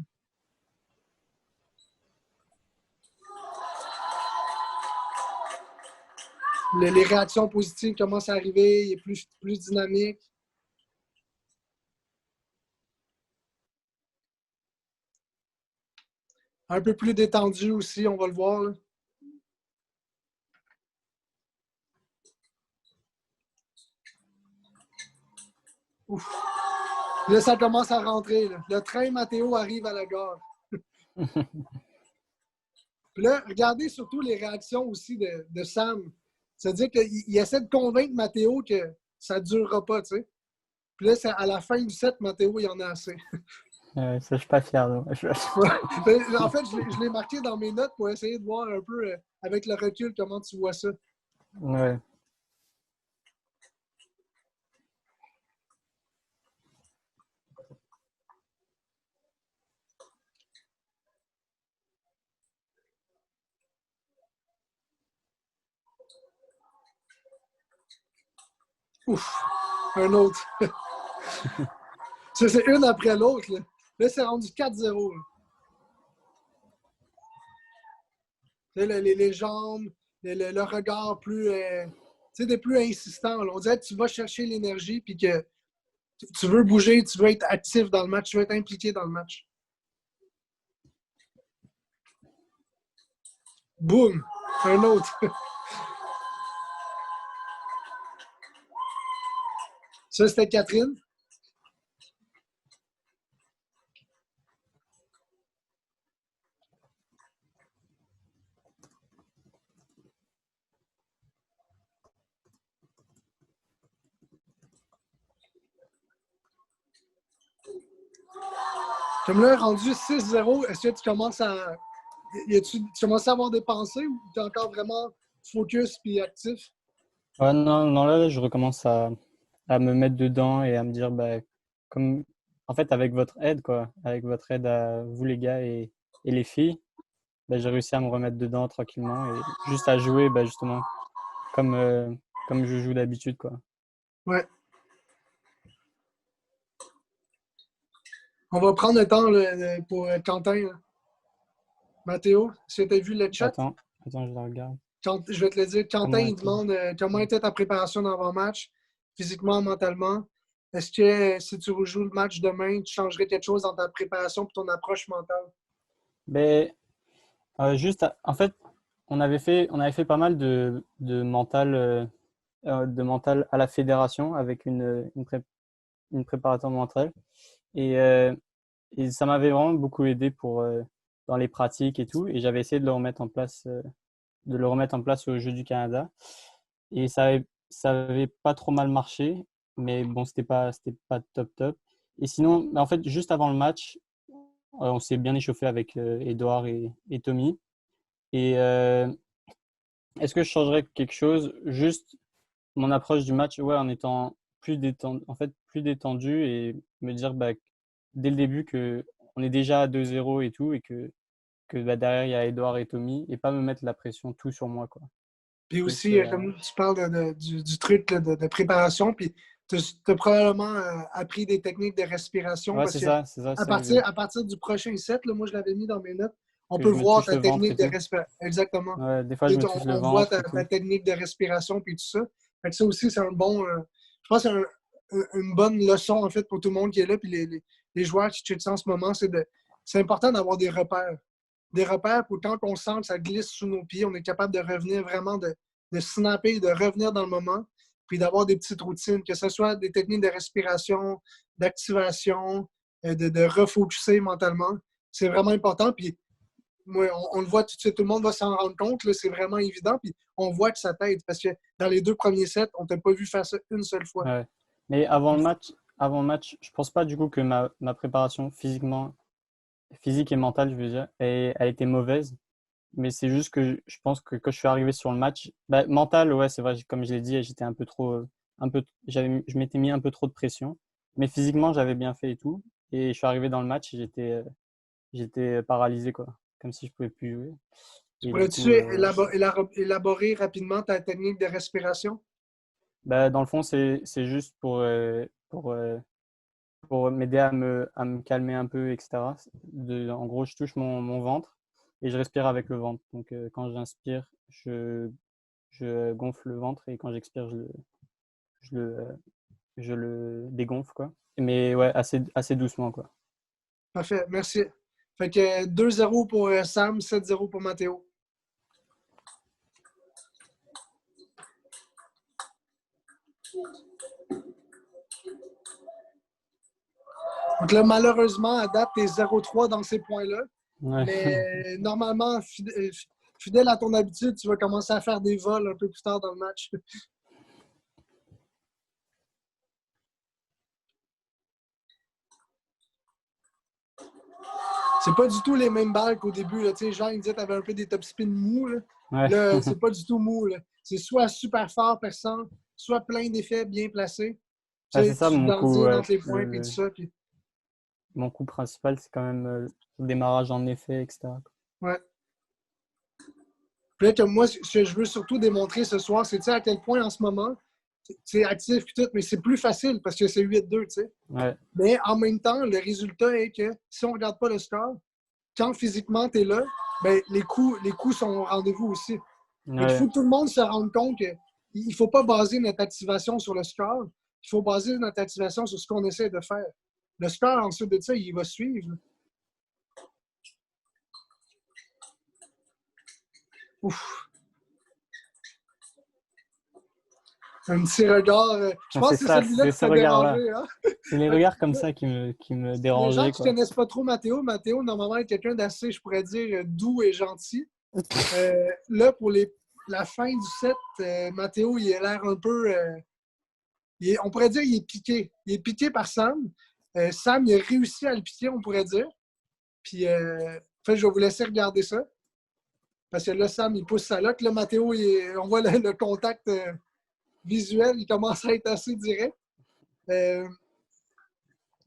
Les réactions positives commencent à arriver, il est plus dynamique. Un peu plus détendu aussi, on va le voir. Là. Ouf. Là, ça commence à rentrer. Là. Le train Mathéo arrive à la gare. Puis là, regardez surtout les réactions aussi de Sam. C'est-à-dire qu'il essaie de convaincre Mathéo que ça ne durera pas, tu sais. Puis là, à la fin du set, Mathéo, il en a assez. Ça, je suis pas fier. En fait, je l'ai marqué dans mes notes pour essayer de voir un peu, avec le recul, comment tu vois ça. Ouais. Ouf, un autre. Ça, c'est une après l'autre. Là, c'est rendu 4-0. Les jambes, le regard plus, plus insistant. Là. On dirait que tu vas chercher l'énergie puis que tu veux bouger, tu veux être actif dans le match, tu veux être impliqué dans le match. Boum! Un autre. Ça, c'était Catherine. Comme là, rendu 6-0, est-ce que tu commences tu commences à avoir des pensées ou tu es encore vraiment focus et actif? Ouais, non, là, je recommence à me mettre dedans et à me dire, bah, comme, en fait, avec votre aide, quoi, avec votre aide à vous, les gars et les filles, bah, j'ai réussi à me remettre dedans tranquillement et juste à jouer, bah, justement, comme je joue d'habitude, quoi. Ouais. On va prendre le temps là, pour Quentin. Là. Mathéo, est-ce que tu as vu le chat? Attends, je la regarde. Je vais te le dire. Quentin, il Comment demande comment était ta préparation d'avant-match, physiquement, mentalement. Est-ce que si tu rejoues le match demain, tu changerais quelque chose dans ta préparation et ton approche mentale? Ben, en fait, on avait fait pas mal de mental à la fédération avec une préparateur mentale. Et, euh, et ça m'avait vraiment beaucoup aidé dans les pratiques et tout. Et j'avais essayé de le remettre en place aux Jeux du Canada. Et ça avait pas trop mal marché, mais bon, c'était pas top top. Et sinon, en fait, juste avant le match, on s'est bien échauffé avec Edouard et Tommy. Et est-ce que je changerais quelque chose? Juste mon approche du match, ouais, en étant plus détendu et me dire bah, dès le début que on est déjà à 2-0 et tout, et que bah, derrière il y a Edouard et Tommy, et pas me mettre la pression tout sur moi, quoi. Puis Plus, aussi, comme tu parles du truc là, de préparation, puis tu as probablement appris des techniques de respiration ouais, parce que c'est ça, à partir du prochain set, là, moi je l'avais mis dans mes notes, on que peut je me voir touche ta le ventre et technique de tout. respiration. Exactement. Ouais, des fois je me touche le On voit ventre et ta tout. technique de respiration puis tout ça. Fait que ça aussi, c'est un bon. Je pense que c'est une bonne leçon en fait pour tout le monde qui est là. Puis les joueurs qui checkent ça en ce moment, c'est important d'avoir des repères. Des repères pour quand on sent que ça glisse sous nos pieds, on est capable de revenir vraiment, de snapper, de revenir dans le moment, puis d'avoir des petites routines, que ce soit des techniques de respiration, d'activation, de refocuser mentalement. C'est vraiment important. Puis moi, on le voit tout de suite, tout le monde va s'en rendre compte, là, c'est vraiment évident. Puis on voit que ça t'aide parce que dans les 2 premiers sets, on t'a pas vu faire ça une seule fois. Ouais. Mais avant le match, je pense pas du coup que ma préparation physique et mentale, je veux dire, a été mauvaise. Mais c'est juste que je pense que quand je suis arrivé sur le match, bah, mental, ouais, c'est vrai, comme je l'ai dit, j'étais un peu trop, je m'étais mis un peu trop de pression. Mais physiquement, j'avais bien fait et tout. Et je suis arrivé dans le match, j'étais paralysé, quoi. Comme si je pouvais plus jouer. Et du Pourrais-tu coup, élaborer rapidement ta technique de respiration? bah, dans le fond, c'est juste pour m'aider à me calmer un peu, etc. En gros, je touche mon ventre et je respire avec le ventre. Donc, quand j'inspire, je gonfle le ventre et quand j'expire, je le, je le dégonfle, quoi. Mais ouais, assez doucement, quoi. Parfait, merci. Fait que 2-0 pour Sam, 7-0 pour Mathéo. Donc là, malheureusement, à date, tu es 0-3 dans ces points-là. Ouais. Mais normalement, fidèle à ton habitude, tu vas commencer à faire des vols un peu plus tard dans le match. C'est pas du tout les mêmes balles qu'au début. Là. Jean, il disait que tu avais un peu des top spins mous. Là, Ouais. là c'est pas du tout mou. Là. C'est soit super fort, perçant, soit plein d'effets bien placés. Ah, Tu c'est sais, ça tu mon coup, dandines entre les points et tout ça. Puis... mon coup principal, c'est quand même le démarrage en effet, etc. Ouais. Puis là, comme moi, ce que je veux surtout démontrer ce soir, c'est à quel point en ce moment, c'est actif et tout, mais c'est plus facile parce que c'est 8-2, tu sais. Ouais. Mais en même temps, le résultat est que si on ne regarde pas le score, quand physiquement tu es là, ben, les coups sont au rendez-vous aussi. Il Ouais. faut que tout le monde se rende compte qu'il ne faut pas baser notre activation sur le score. Il faut baser notre activation sur ce qu'on essaie de faire. Le score, ensuite de ça, il va suivre. Ouf. Un petit regard. Je pense que c'est celui-là c'est qui ce t'a regard-là. dérangé. Hein? C'est les regards comme ça qui me Les gens dérangeaient, qui ne quoi. connaissent pas trop Mathéo, Mathéo, normalement, est quelqu'un d'assez, je pourrais dire, doux et gentil. Là, pour la fin du set, Mathéo, il a l'air un peu. On pourrait dire qu'il est piqué. Il est piqué par Sam. Sam, il a réussi à le piquer, on pourrait dire. Puis, en fait, je vais vous laisser regarder ça. Parce que là, Sam, il pousse sa loque. Là, Mathéo, on voit le contact visuel. Il commence à être assez direct.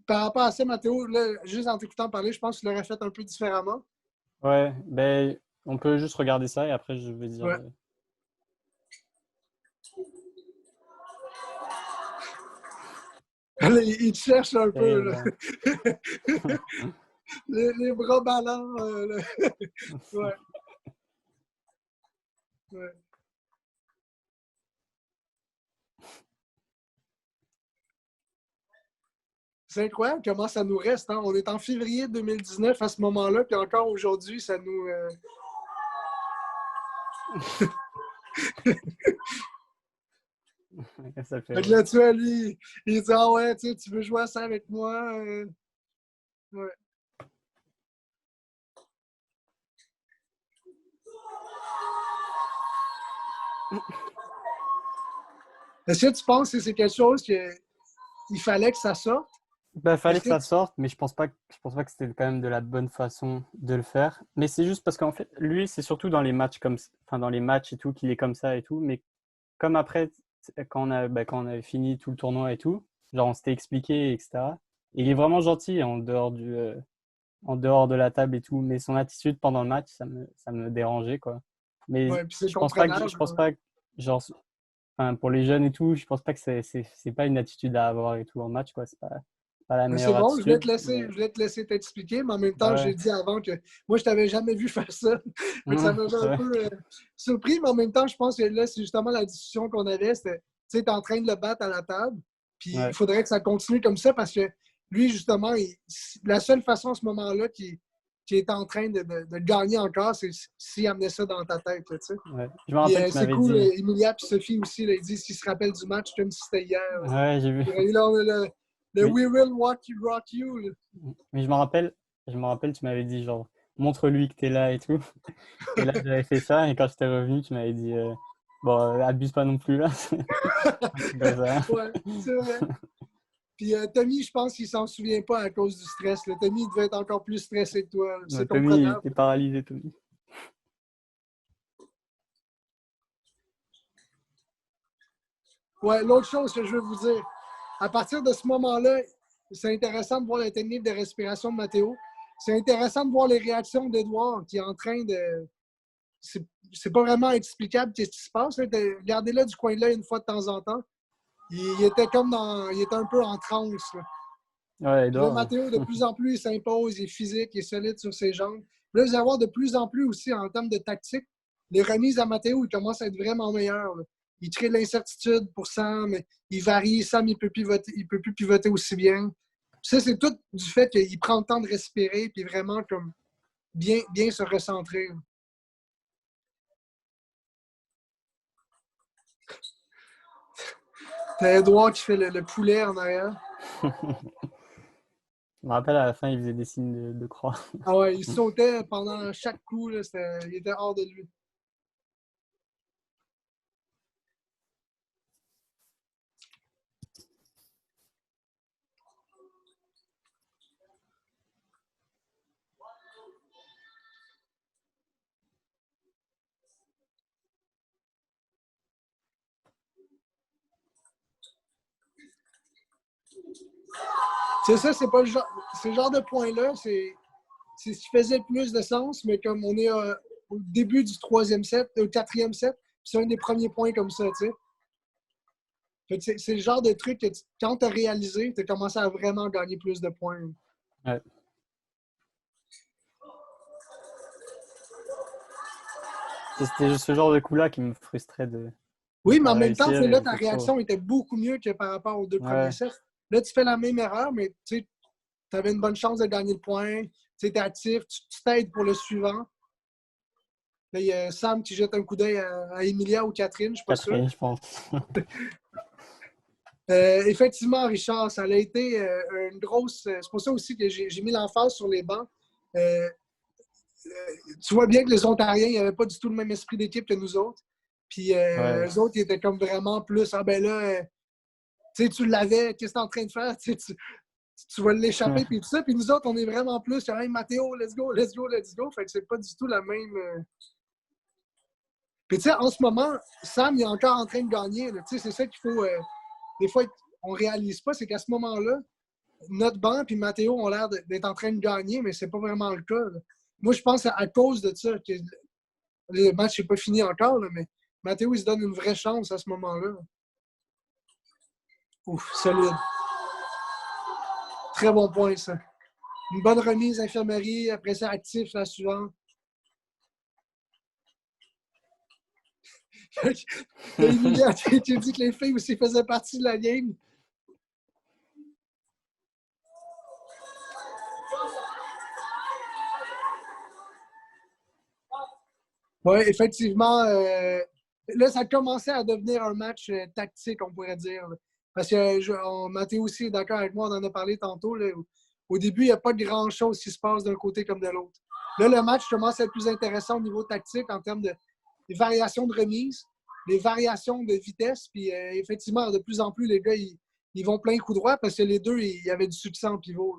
Par rapport à ça, Mathéo, là, juste en t'écoutant parler, je pense que tu l'aurais fait un peu différemment. Ouais, ben, on peut juste regarder ça et après, je vais dire. Ouais. Là, il te cherche un peu. Là. Terrible. Les bras ballants. Là. Ouais. Ouais. C'est incroyable comment ça nous reste. Hein? On est en février 2019 à ce moment-là, puis encore aujourd'hui, ça nous. Ça fait Fait que là, tu vois, lui, il dit: Ah ouais, tu veux jouer à ça avec moi? Ouais. Est-ce que tu penses que c'est quelque chose qu'il fallait que ça sorte? Ben, fallait Est-ce que que ça sorte, mais je pense pas que c'était quand même de la bonne façon de le faire. Mais c'est juste parce qu'en fait, lui, c'est surtout dans les matchs enfin, dans les matchs et tout, qu'il est comme ça et tout. Mais comme après, quand on avait fini tout le tournoi et tout, genre on s'était expliqué, etc. Et il est vraiment gentil en dehors de la table et tout. Mais son attitude pendant le match, ça me dérangeait, quoi. Mais ouais, puis c'est je pense pas comprenable. je pense pas que, genre, enfin, pour les jeunes et tout, je pense pas que c'est pas une attitude à avoir et tout en match, quoi. C'est pas la Mais c'est meilleure bon, attitude. Mais je vais te laisser t'expliquer, mais en même temps, ouais, j'ai dit avant que moi, je t'avais jamais vu faire ça. Fait que ça ouais, m'avait c'est un vrai. peu surpris, mais en même temps, je pense que là, c'est justement la discussion qu'on avait. C'était, tu sais, t'es en train de le battre à la table, puis il Ouais, faudrait que ça continue comme ça parce que lui, justement, la seule façon à ce moment-là qui est en train de gagner encore, c'est s'il amenait ça dans ta tête, là, tu sais. ouais. Je me Puis rappelle, tu c'est m'avais cool, dit. Emilia et Sophie aussi, là, ils disent s'ils se rappellent du match comme si c'était hier. Ouais, j'ai vu. Et là, on a le Mais, We Will Rock You. Là. mais je me rappelle, tu m'avais dit, genre, montre-lui que t'es là et tout. Et là, j'avais fait ça, et quand j'étais revenu, tu m'avais dit, bon, abuse pas non plus, là. Un truc comme ça. Ouais, c'est vrai. Puis Tommy, je pense qu'il s'en souvient pas à cause du stress. Là. Tommy, il devait être encore plus stressé que toi. Ouais, C'est Tommy, il comprenable. était paralysé, Tommy. Ouais, l'autre chose que je veux vous dire, à partir de ce moment-là, c'est intéressant de voir la technique de respiration de Mathéo. C'est intéressant de voir les réactions d'Edouard qui est en train de. C'est pas vraiment explicable qu'est-ce qui se passe. Là. Regardez-le du coin de l'œil une fois de temps en temps. Il était comme dans. Il était un peu en transe. Là. Ouais, Puis là, Edouard. Mathéo, de plus en plus, il s'impose, il est physique, il est solide sur ses jambes. Là, vous allez voir de plus en plus aussi en termes de tactique, les remises à Mathéo, il commence à être vraiment meilleur. Là. Il crée de l'incertitude pour Sam, il varie, Sam, il peut plus pivoter aussi bien. Ça, c'est tout du fait qu'il prend le temps de respirer puis vraiment comme bien se recentrer. T'as Edouard qui fait le poulet en arrière. Je me rappelle, à la fin, il faisait des signes de croix. Ah ouais, il sautait pendant chaque coup, là, il était hors de lui. C'est ça, c'est pas le genre. Ce genre de point-là, c'est ce qui faisait le plus de sens, mais comme on est au début du troisième set, au quatrième set, c'est un des premiers points comme ça, tu sais. Fait que c'est le genre de truc que quand tu as réalisé, tu as commencé à vraiment gagner plus de points. Ouais. C'était ce genre de coup-là qui me frustrait de ne Oui, mais pas en même temps, réussir. là, Et ta j'étais trop. réaction était beaucoup mieux que par rapport aux deux premiers Ouais, sets. Là, tu fais la même erreur, mais tu avais une bonne chance de gagner le point. Tu es actif, tu t'aides pour le suivant. Là, il y a Sam qui jette un coup d'œil à Emilia ou Catherine, je ne suis pas sûr. Catherine, je pense. Effectivement, Richard, ça a été une grosse. C'est pour ça aussi que j'ai mis l'emphase sur les bancs. Euh, tu vois bien que les Ontariens n'avaient pas du tout le même esprit d'équipe que nous autres. Puis Ouais. eux autres, ils étaient comme vraiment plus. Ah ben là, tu l'avais, qu'est-ce que tu es en train de faire? Tu vas l'échapper, puis tout ça. Puis nous autres, on est vraiment plus. Hey, Mathéo, let's go, let's go, let's go. Fait que c'est pas du tout la même. Puis tu sais, en ce moment, Sam, il est encore en train de gagner. C'est ça qu'il faut. Des fois, on réalise pas, c'est qu'à ce moment-là, notre banc et Mathéo ont l'air d'être en train de gagner, mais c'est pas vraiment le cas. Là. Moi, je pense à cause de ça que le match n'est pas fini encore, là, mais Mathéo, il se donne une vraie chance à ce moment-là. Ouf, solide. Très bon point, ça. Une bonne remise infirmerie, après ça, actif la suivante. Emilia, tu dis que les filles aussi faisaient partie de la game. Oui, effectivement. Là, ça commençait à devenir un match tactique, on pourrait dire. Parce que Mathéo aussi est d'accord avec moi, on en a parlé tantôt. Là, au début, il n'y a pas grand-chose qui se passe d'un côté comme de l'autre. Là, le match commence à être plus intéressant au niveau tactique en termes de des variations de remise, des variations de vitesse. Puis effectivement, de plus en plus, les gars, ils vont plein coup droit parce que les deux, il y avait du succès en pivot.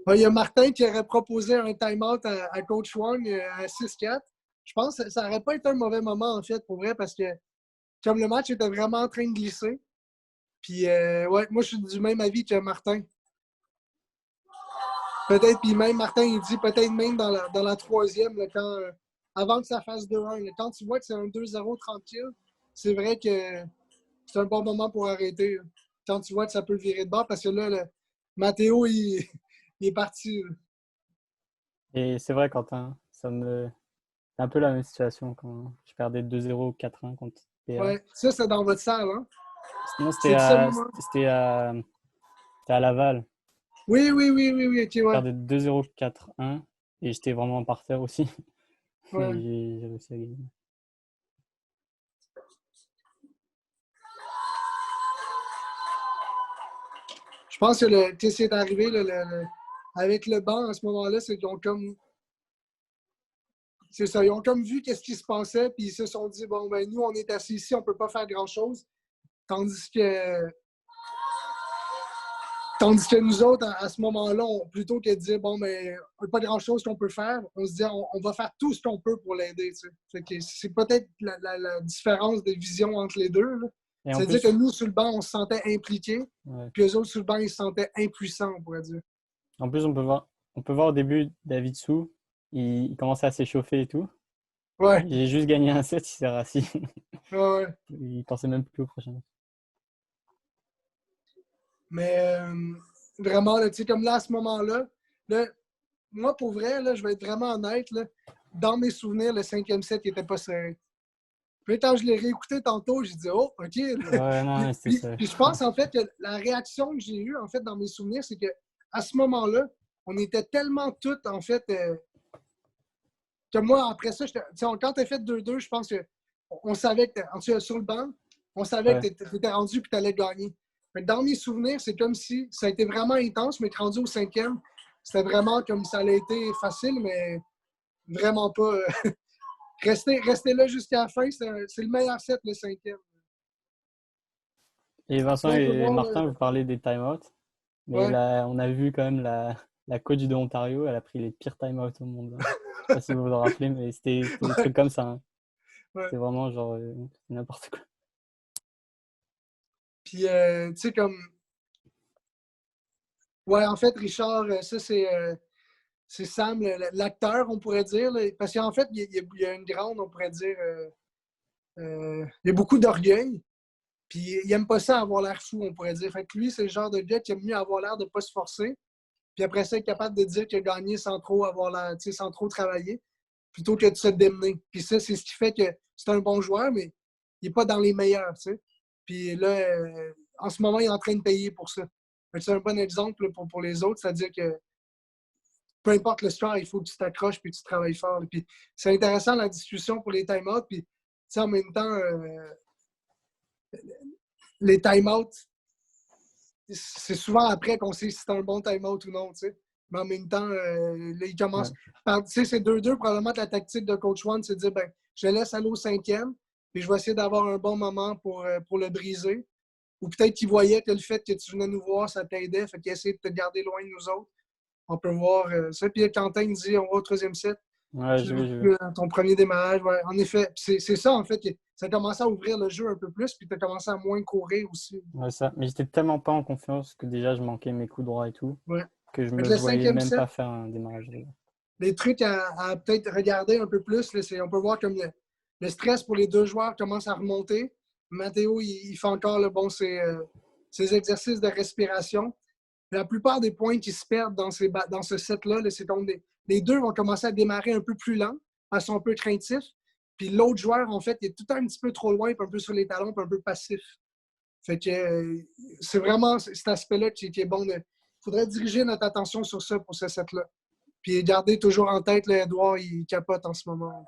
Il y a Martin qui aurait proposé un time-out à Coach Wang à 6-4. Je pense que ça n'aurait pas été un mauvais moment, en fait, pour vrai, parce que comme le match était vraiment en train de glisser, puis ouais, moi, je suis du même avis que Martin. Peut-être, puis même Martin, il dit peut-être même dans la troisième, là, avant que ça fasse 2-1. Là, quand tu vois que c'est un 2-0 tranquille, c'est vrai que c'est un bon moment pour arrêter. Là. Quand tu vois que ça peut virer de bord, parce que là, Mathéo, il est parti. Là. Et c'est vrai, Quentin, c'est un peu la même situation quand je perdais 2-0 ou 4-1 contre PA. Ouais, ça, c'est dans votre salle, hein? Sinon, C'est absolument... c'était à Laval. Oui, ok, Je ouais. perdais 2-0 4-1 et j'étais vraiment par terre aussi. Ouais. Et j'ai réussi à gagner. Je pense que qu'est-ce qui est arrivé avec le banc à ce moment-là, c'est qu'ils ont comme. C'est ça, ils ont comme vu qu'est-ce qui se passait, puis ils se sont dit bon, ben nous, on est assis ici, on peut pas faire grand-chose. Tandis que. Tandis que nous autres, à ce moment-là, plutôt que de dire bon, ben, pas grand-chose qu'on peut faire, on se dit on va faire tout ce qu'on peut pour l'aider. Tu sais. Fait que c'est peut-être la différence de vision entre les deux. Et en C'est-à-dire plus, que nous, sur le banc, on se sentait impliqués, ouais. puis eux autres, sur le banc, ils se sentaient impuissants, on pourrait dire. En plus, on peut voir au début David Sou, il commençait à s'échauffer et tout. Ouais, J'ai juste gagné un set, il s'est rassis. ouais. Il pensait même plus au prochain. Mais vraiment, là, tu sais, comme là, à ce moment-là, là, moi, pour vrai, là, je vais être vraiment honnête, là, dans mes souvenirs, le cinquième set, il n'était pas serré. Puis quand je l'ai réécouté tantôt, j'ai dit « Oh, OK! » Ouais, non, c'était ça. Puis je pense, en fait, que la réaction que j'ai eue, en fait, dans mes souvenirs, c'est qu'à ce moment-là, on était tellement toutes, en fait, que moi, après ça, quand tu as fait 2-2, je pense qu'on savait que, en tout cas, sur le banc, on savait Ouais. que tu étais rendu et que tu allais gagner. Mais dans mes souvenirs, c'est comme si ça a été vraiment intense, mais rendu au cinquième, c'était vraiment comme ça allait été facile, mais vraiment pas. Rester là jusqu'à la fin, c'est le meilleur set, le cinquième. Et Vincent Là, on peut et voir. Martin, vous parlez des time-outs. Mais Ouais. là, on a vu quand même la coach de Ontario, elle a pris les pires time-outs au monde. Hein. Je sais pas si vous vous en rappelez, mais c'était des trucs comme ça. Hein. Ouais. C'était vraiment genre n'importe quoi. Puis, tu sais, comme. Ouais, en fait, Richard, ça, c'est Sam, l'acteur, on pourrait dire. Là, parce qu'en fait, il y a une grande, on pourrait dire. Il y a beaucoup d'orgueil. Puis, il aime pas ça avoir l'air fou, on pourrait dire. Fait que lui, c'est le genre de gars qui aime mieux avoir l'air de pas se forcer. Puis après ça, être capable de dire qu'il a gagné sans trop avoir l'air, sans trop travailler, plutôt que de se démener. Puis ça, c'est ce qui fait que c'est un bon joueur, mais il n'est pas dans les meilleurs, tu sais. Puis là, en ce moment, il est en train de payer pour ça. C'est un bon exemple pour les autres, c'est-à-dire que peu importe le score, il faut que tu t'accroches puis que tu travailles fort. Puis c'est intéressant la discussion pour les time-outs. Puis en même temps, les time-outs, c'est souvent après qu'on sait si c'est un bon time-out ou non, tu sais. Mais en même temps, là, il commence par, tu sais, c'est 2-2, probablement que la tactique de Coach One, c'est de dire, ben, je laisse aller au cinquième, puis je vais essayer d'avoir un bon moment pour le briser. Ou peut-être qu'il voyait que le fait que tu venais nous voir, ça t'aidait, fait qu'il essayait de te garder loin de nous autres. On peut voir ça. Puis Quentin dit, on va au troisième set. Ouais, je vais. Ton premier démarrage, ouais. En effet, c'est ça, en fait. ça a commencé à ouvrir le jeu un peu plus, puis tu as commencé à moins courir aussi. Ouais, ça. Mais j'étais tellement pas en confiance que déjà je manquais mes coups droits et tout, Ouais. que je Fait que me le voyais 5e même set, pas faire un démarrage. les trucs à peut-être regarder un peu plus, là, on peut voir comme le stress pour les 2 joueurs commence à remonter. Matteo, il fait encore ses exercices de respiration. La plupart des points qui se perdent dans ce set-là, là, c'est donc les 2 vont commencer à démarrer un peu plus lent, elles sont un peu craintifs. Puis l'autre joueur, en fait, il est tout le temps un petit peu trop loin, puis un peu sur les talons, puis un peu passif. Fait que c'est vraiment cet aspect-là qui est bon. Il faudrait diriger notre attention sur ça pour ce set-là. Puis garder toujours en tête, là, Edouard, il capote en ce moment.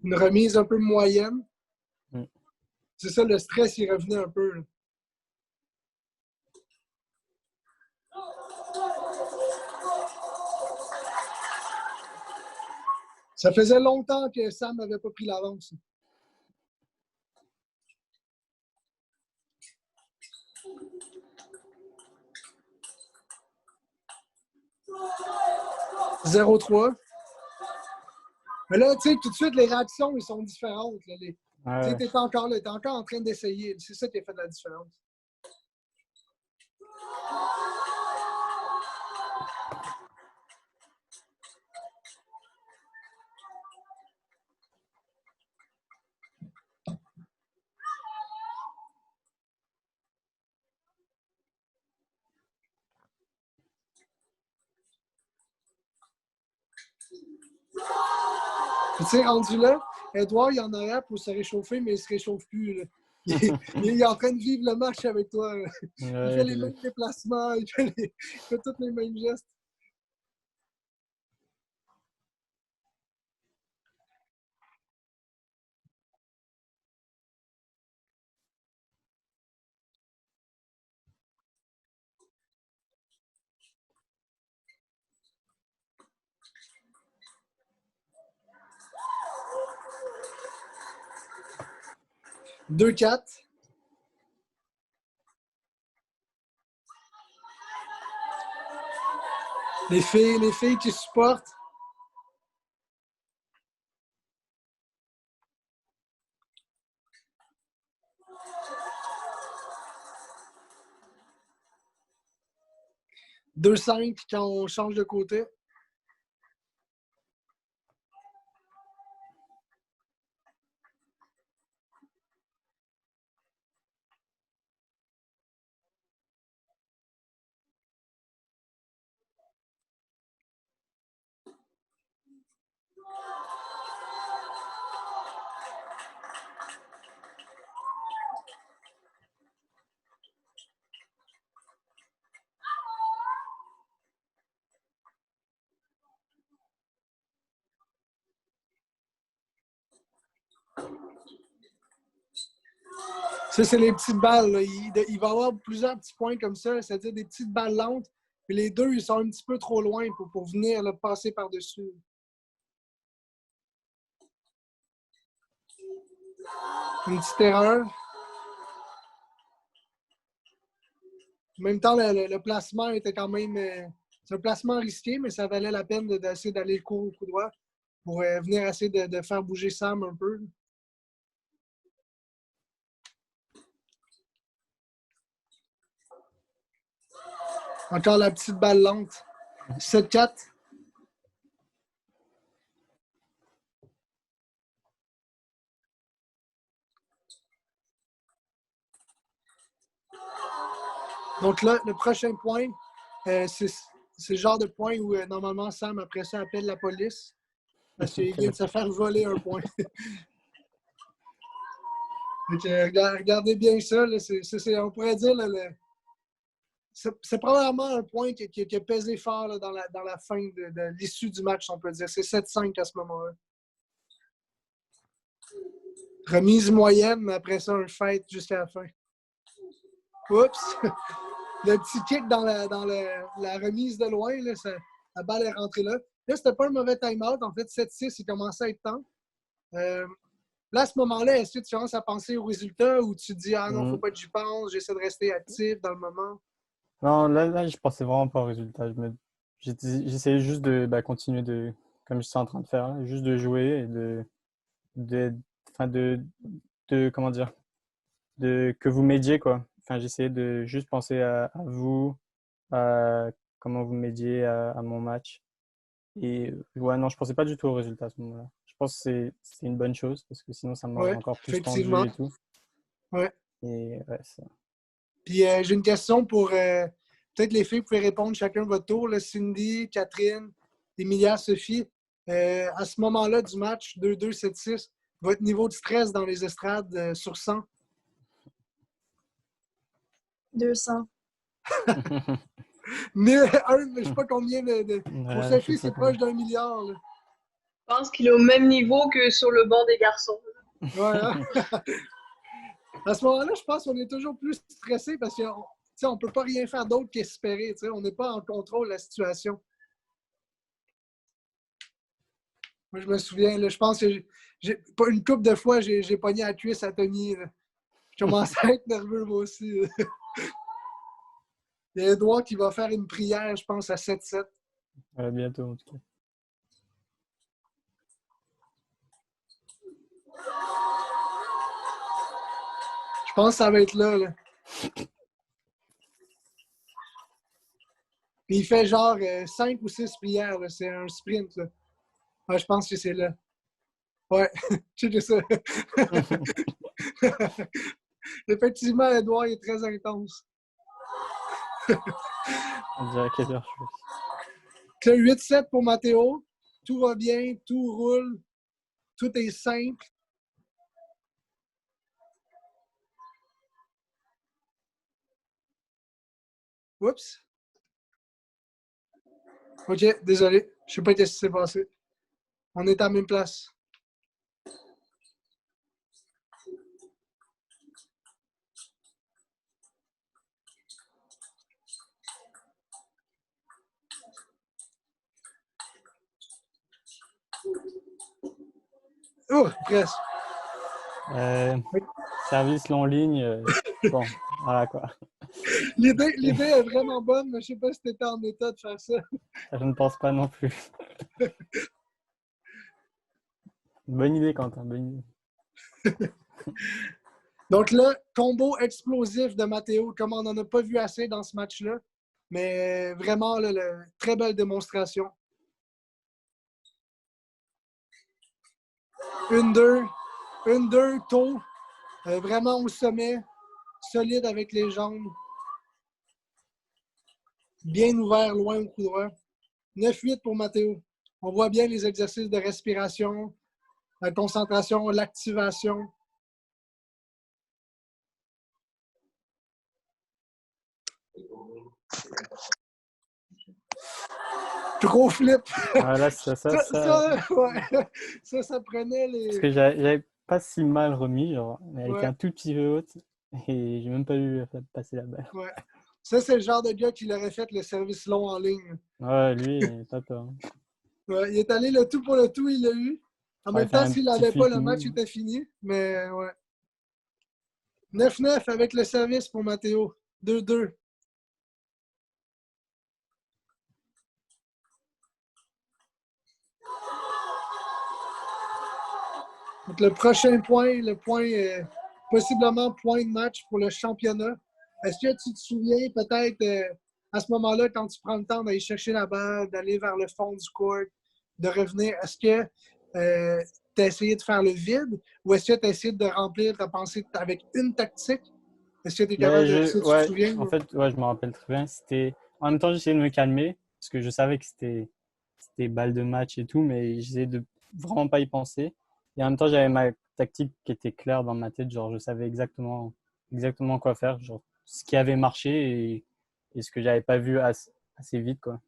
Une remise un peu moyenne. Mm. C'est ça, le stress, il revenait un peu. Là. Ça faisait longtemps que Sam n'avait pas pris l'avance. « 0-3. » Mais là, tu sais, tout de suite, les réactions, ils sont différentes. Là. Tu sais, t'es encore là, t'es encore en train d'essayer. C'est ça qui a fait la différence. Puis, tu sais, rendu là, Edouard, il en a pour se réchauffer, mais il se réchauffe plus. Là. Il est en train de vivre le match avec toi. Là. Il fait les mêmes déplacements, il fait tous les mêmes gestes. « 2-4. » Les filles qui supportent. « 2-5 » quand on change de côté. Ça, c'est les petites balles. Là. Il va y avoir plusieurs petits points comme ça, c'est-à-dire des petites balles lentes. Puis les 2, ils sont un petit peu trop loin pour venir là, passer par-dessus. Une petite erreur. En même temps, le placement était quand même... c'est un placement risqué, mais ça valait la peine d'essayer d'aller le coup droit pour venir essayer de faire bouger Sam un peu. Encore la petite balle lente. 7-4. Donc là, le prochain point, c'est le genre de point où normalement Sam, après ça, appelle la police parce qu'il vient de se faire voler un point. Donc, regardez bien ça. Là, on pourrait dire là, c'est probablement un point qui a pesé fort là, dans la fin de l'issue du match, on peut dire. C'est 7-5 à ce moment-là. Remise moyenne, mais après ça, un fight jusqu'à la fin. Oups! Le petit kick dans la remise de loin, là, La balle est rentrée là. Là, c'était pas un mauvais time-out. En fait, 7-6, il commençait à être temps. Là, à ce moment-là, est-ce que tu commences à penser au résultat ou tu te dis « Ah non, faut pas que j'y pense, j'essaie de rester actif dans le moment. » Non, là, je pensais vraiment pas au résultat. J'essayais juste de continuer comme je suis en train de faire, là, juste de jouer et enfin comment dire, que vous m'aidiez, quoi. Enfin, j'essayais de juste penser à vous, à comment vous m'aidiez à mon match. Et ouais, non, je pensais pas du tout au résultat à ce moment-là. Je pense que c'est une bonne chose parce que sinon ça m'aurait Ouais, encore plus tendu effectivement. et tout. Ouais. Et ouais, ça. Puis j'ai une question pour peut-être les filles, vous pouvez répondre chacun votre tour. Là, Cindy, Catherine, Emilia, Sophie. À ce moment-là du match, 2-2, 7-6, votre niveau de stress dans les estrades sur 100? 200. Mais je ne sais pas combien de... Pour Ouais, je Sophie, sais c'est pas combien. proche d'1 milliard. Là. Je pense qu'il est au même niveau que sur le banc des garçons. Ouais, hein? À ce moment-là, je pense qu'on est toujours plus stressé parce qu'on ne peut pas rien faire d'autre qu'espérer. On n'est pas en contrôle de la situation. Moi, je me souviens, là, je pense que pas une couple de fois, j'ai pogné à la cuisse à Tony. Là. Je commençais à être nerveux, moi aussi. Il y a Edouard qui va faire une prière, je pense, à 7-7. Ouais, bientôt en tout cas. Je pense que ça va être là. Puis il fait genre 5 ou 6 prières. Là. C'est un sprint. Là. Ouais, je pense que c'est là. Ouais, checker ça. Effectivement, Edouard est très intense. On dirait quelle heure je suis. 8-7 pour Mathéo. Tout va bien, tout roule. Tout est simple. Oups. OK, désolé. Je ne sais pas ce qui s'est passé. On est à la même place. Oh, presque. Service long ligne, bon, voilà quoi. L'idée est vraiment bonne, mais je ne sais pas si tu étais en état de faire ça. Je ne pense pas non plus. Bonne idée, Quentin, bonne idée. Donc là, combo explosif de Mathéo, comme on n'en a pas vu assez dans ce match-là. Mais vraiment, là, très belle démonstration. 1-2 tôt. Vraiment au sommet. Solide avec les jambes. Bien ouvert, loin au coup droit. 9-8 pour Mathéo. On voit bien les exercices de respiration, la concentration, l'activation. Gros flip. Voilà, Ça prenait les... Parce que j'avais pas si mal remis, genre, mais elle était Ouais. un tout petit peu haute et j'ai même pas eu passer la balle. Ouais. Ça, c'est le genre de gars qui l'aurait fait le service long en ligne. Ouais, lui, pas peur. Ouais, il est allé le tout pour le tout, il l'a eu. En même temps, s'il l'avait pas, le match était fini. Mais ouais. 9-9 avec le service pour Mathéo. 2-2. Donc, le prochain point, possiblement point de match pour le championnat. Est-ce que tu te souviens peut-être à ce moment-là, quand tu prends le temps d'aller chercher la balle, d'aller vers le fond du court, de revenir, est-ce que tu as essayé de faire le vide ou est-ce que tu as essayé de remplir ta pensée avec une tactique? Est-ce que tu es capable de... Tu te souviens? En fait, ouais, je me rappelle très bien. En même temps, j'essayais de me calmer parce que je savais que c'était balle de match et tout, mais j'essayais de vraiment pas y penser. Et en même temps, j'avais ma tactique qui était claire dans ma tête. Genre, je savais exactement quoi faire. Genre, ce qui avait marché et ce que j'avais pas vu assez vite, quoi.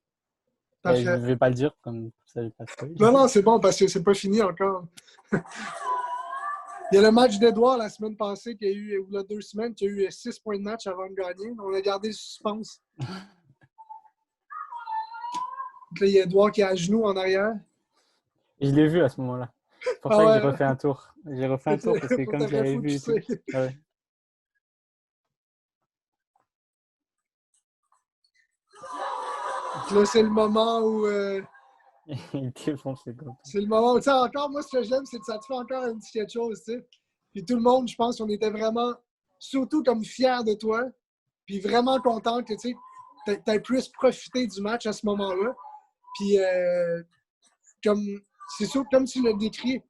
Et je vais pas le dire, comme ça, j'ai pas spoil. Non, c'est bon parce que c'est pas fini encore. Il y a le match d'Edouard la semaine passée, ou il y a 2 semaines, qui a eu 6 points de match avant de gagner. On a gardé le suspense. Là, il y a Edouard qui est à genoux en arrière. Et je l'ai vu à ce moment-là. C'est pour Ah ça que j'ai ouais, refait un tour. J'ai refait un tour parce que pour comme te j'avais vu et tout. refocuser. Ouais. Puis là, c'est le moment où. Il défonce les gars. C'est le moment où, tu sais, encore, moi, ce que j'aime, c'est que ça te fait encore un petit quelque chose, tu sais. Puis tout le monde, je pense qu'on était vraiment, surtout comme fiers de toi, puis vraiment content que, tu sais, t'aies plus profité du match à ce moment-là. Puis, comme, c'est sûr, comme tu l'as décrit,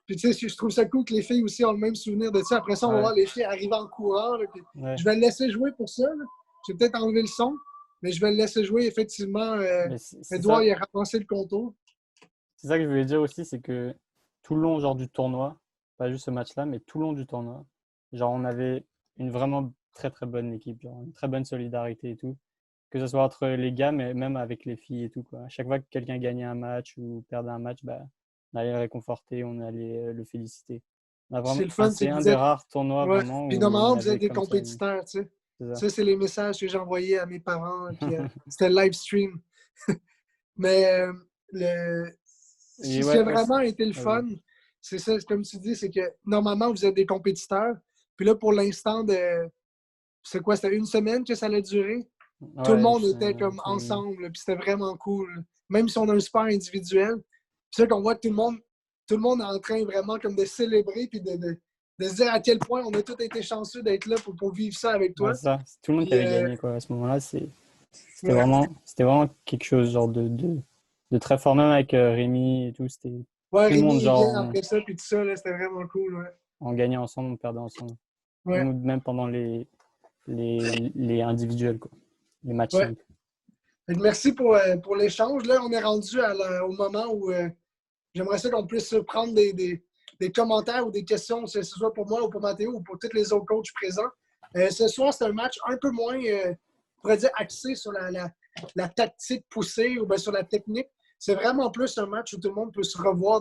puis tu sais, je trouve ça cool que les filles aussi ont le même souvenir de ça. Après ça, on va Ouais. voir les filles arriver en courant, là, puis Ouais. je vais le laisser jouer pour ça, là. Je vais peut-être enlever le son, mais je vais le laisser jouer, effectivement. Mais c'est Edouard, ça. il a ramassé le contour. C'est ça que je voulais dire aussi, c'est que tout le long genre, du tournoi, pas juste ce match-là, mais tout le long du tournoi, genre on avait une vraiment très très bonne équipe, genre une très bonne solidarité et tout. Que ce soit entre les gars, mais même avec les filles et tout, quoi. À chaque fois que quelqu'un gagnait un match ou perdait un match, bah, on allait le réconforter, on allait le féliciter. On a vraiment... C'est le enfin, fun, c'est c'est que un vous des êtes. rares tournois Ouais. vraiment Puis où il normalement, y vous êtes avait des comme ça. compétiteurs, tu sais. C'est ça. Ça, c'est les messages que j'ai envoyés à mes parents. Puis, c'était le live stream. Mais Et ce qui a ouais, vraiment été le vas-y. fun, c'est ça, comme tu dis, c'est que normalement, vous êtes des compétiteurs. Puis là, pour l'instant, c'est quoi, c'était une semaine que ça allait durer? Tout le Ouais, monde était une comme semaine et demie. ensemble, puis c'était vraiment cool. Même si on a un sport individuel, c'est ça qu'on voit que tout le monde est en train vraiment comme de célébrer puis de se dire à quel point on a tous été chanceux d'être là pour vivre ça avec Ouais, toi. c'est ça. C'est tout le monde qui Puis, avait gagné, quoi. À ce moment-là, ouais, c'était vraiment quelque chose genre de très fort, même avec Rémi et tout. C'était ouais, tout le Rémi, monde, il genre, vient après ça, puis tout ça, là, c'était vraiment cool. Ouais. on gagnait ensemble, on perdait ensemble. Ouais, Même pendant les individuels, quoi. Les matchs ouais. simples. Fait que merci pour l'échange. Là, on est rendu au moment où j'aimerais ça qu'on puisse prendre des commentaires ou des questions, que ce soit pour moi ou pour Mathéo ou pour tous les autres coachs présents. Ce soir, c'est un match un peu moins, on pourrait dire, axé sur la tactique poussée ou bien sur la technique. C'est vraiment plus un match où tout le monde peut se revoir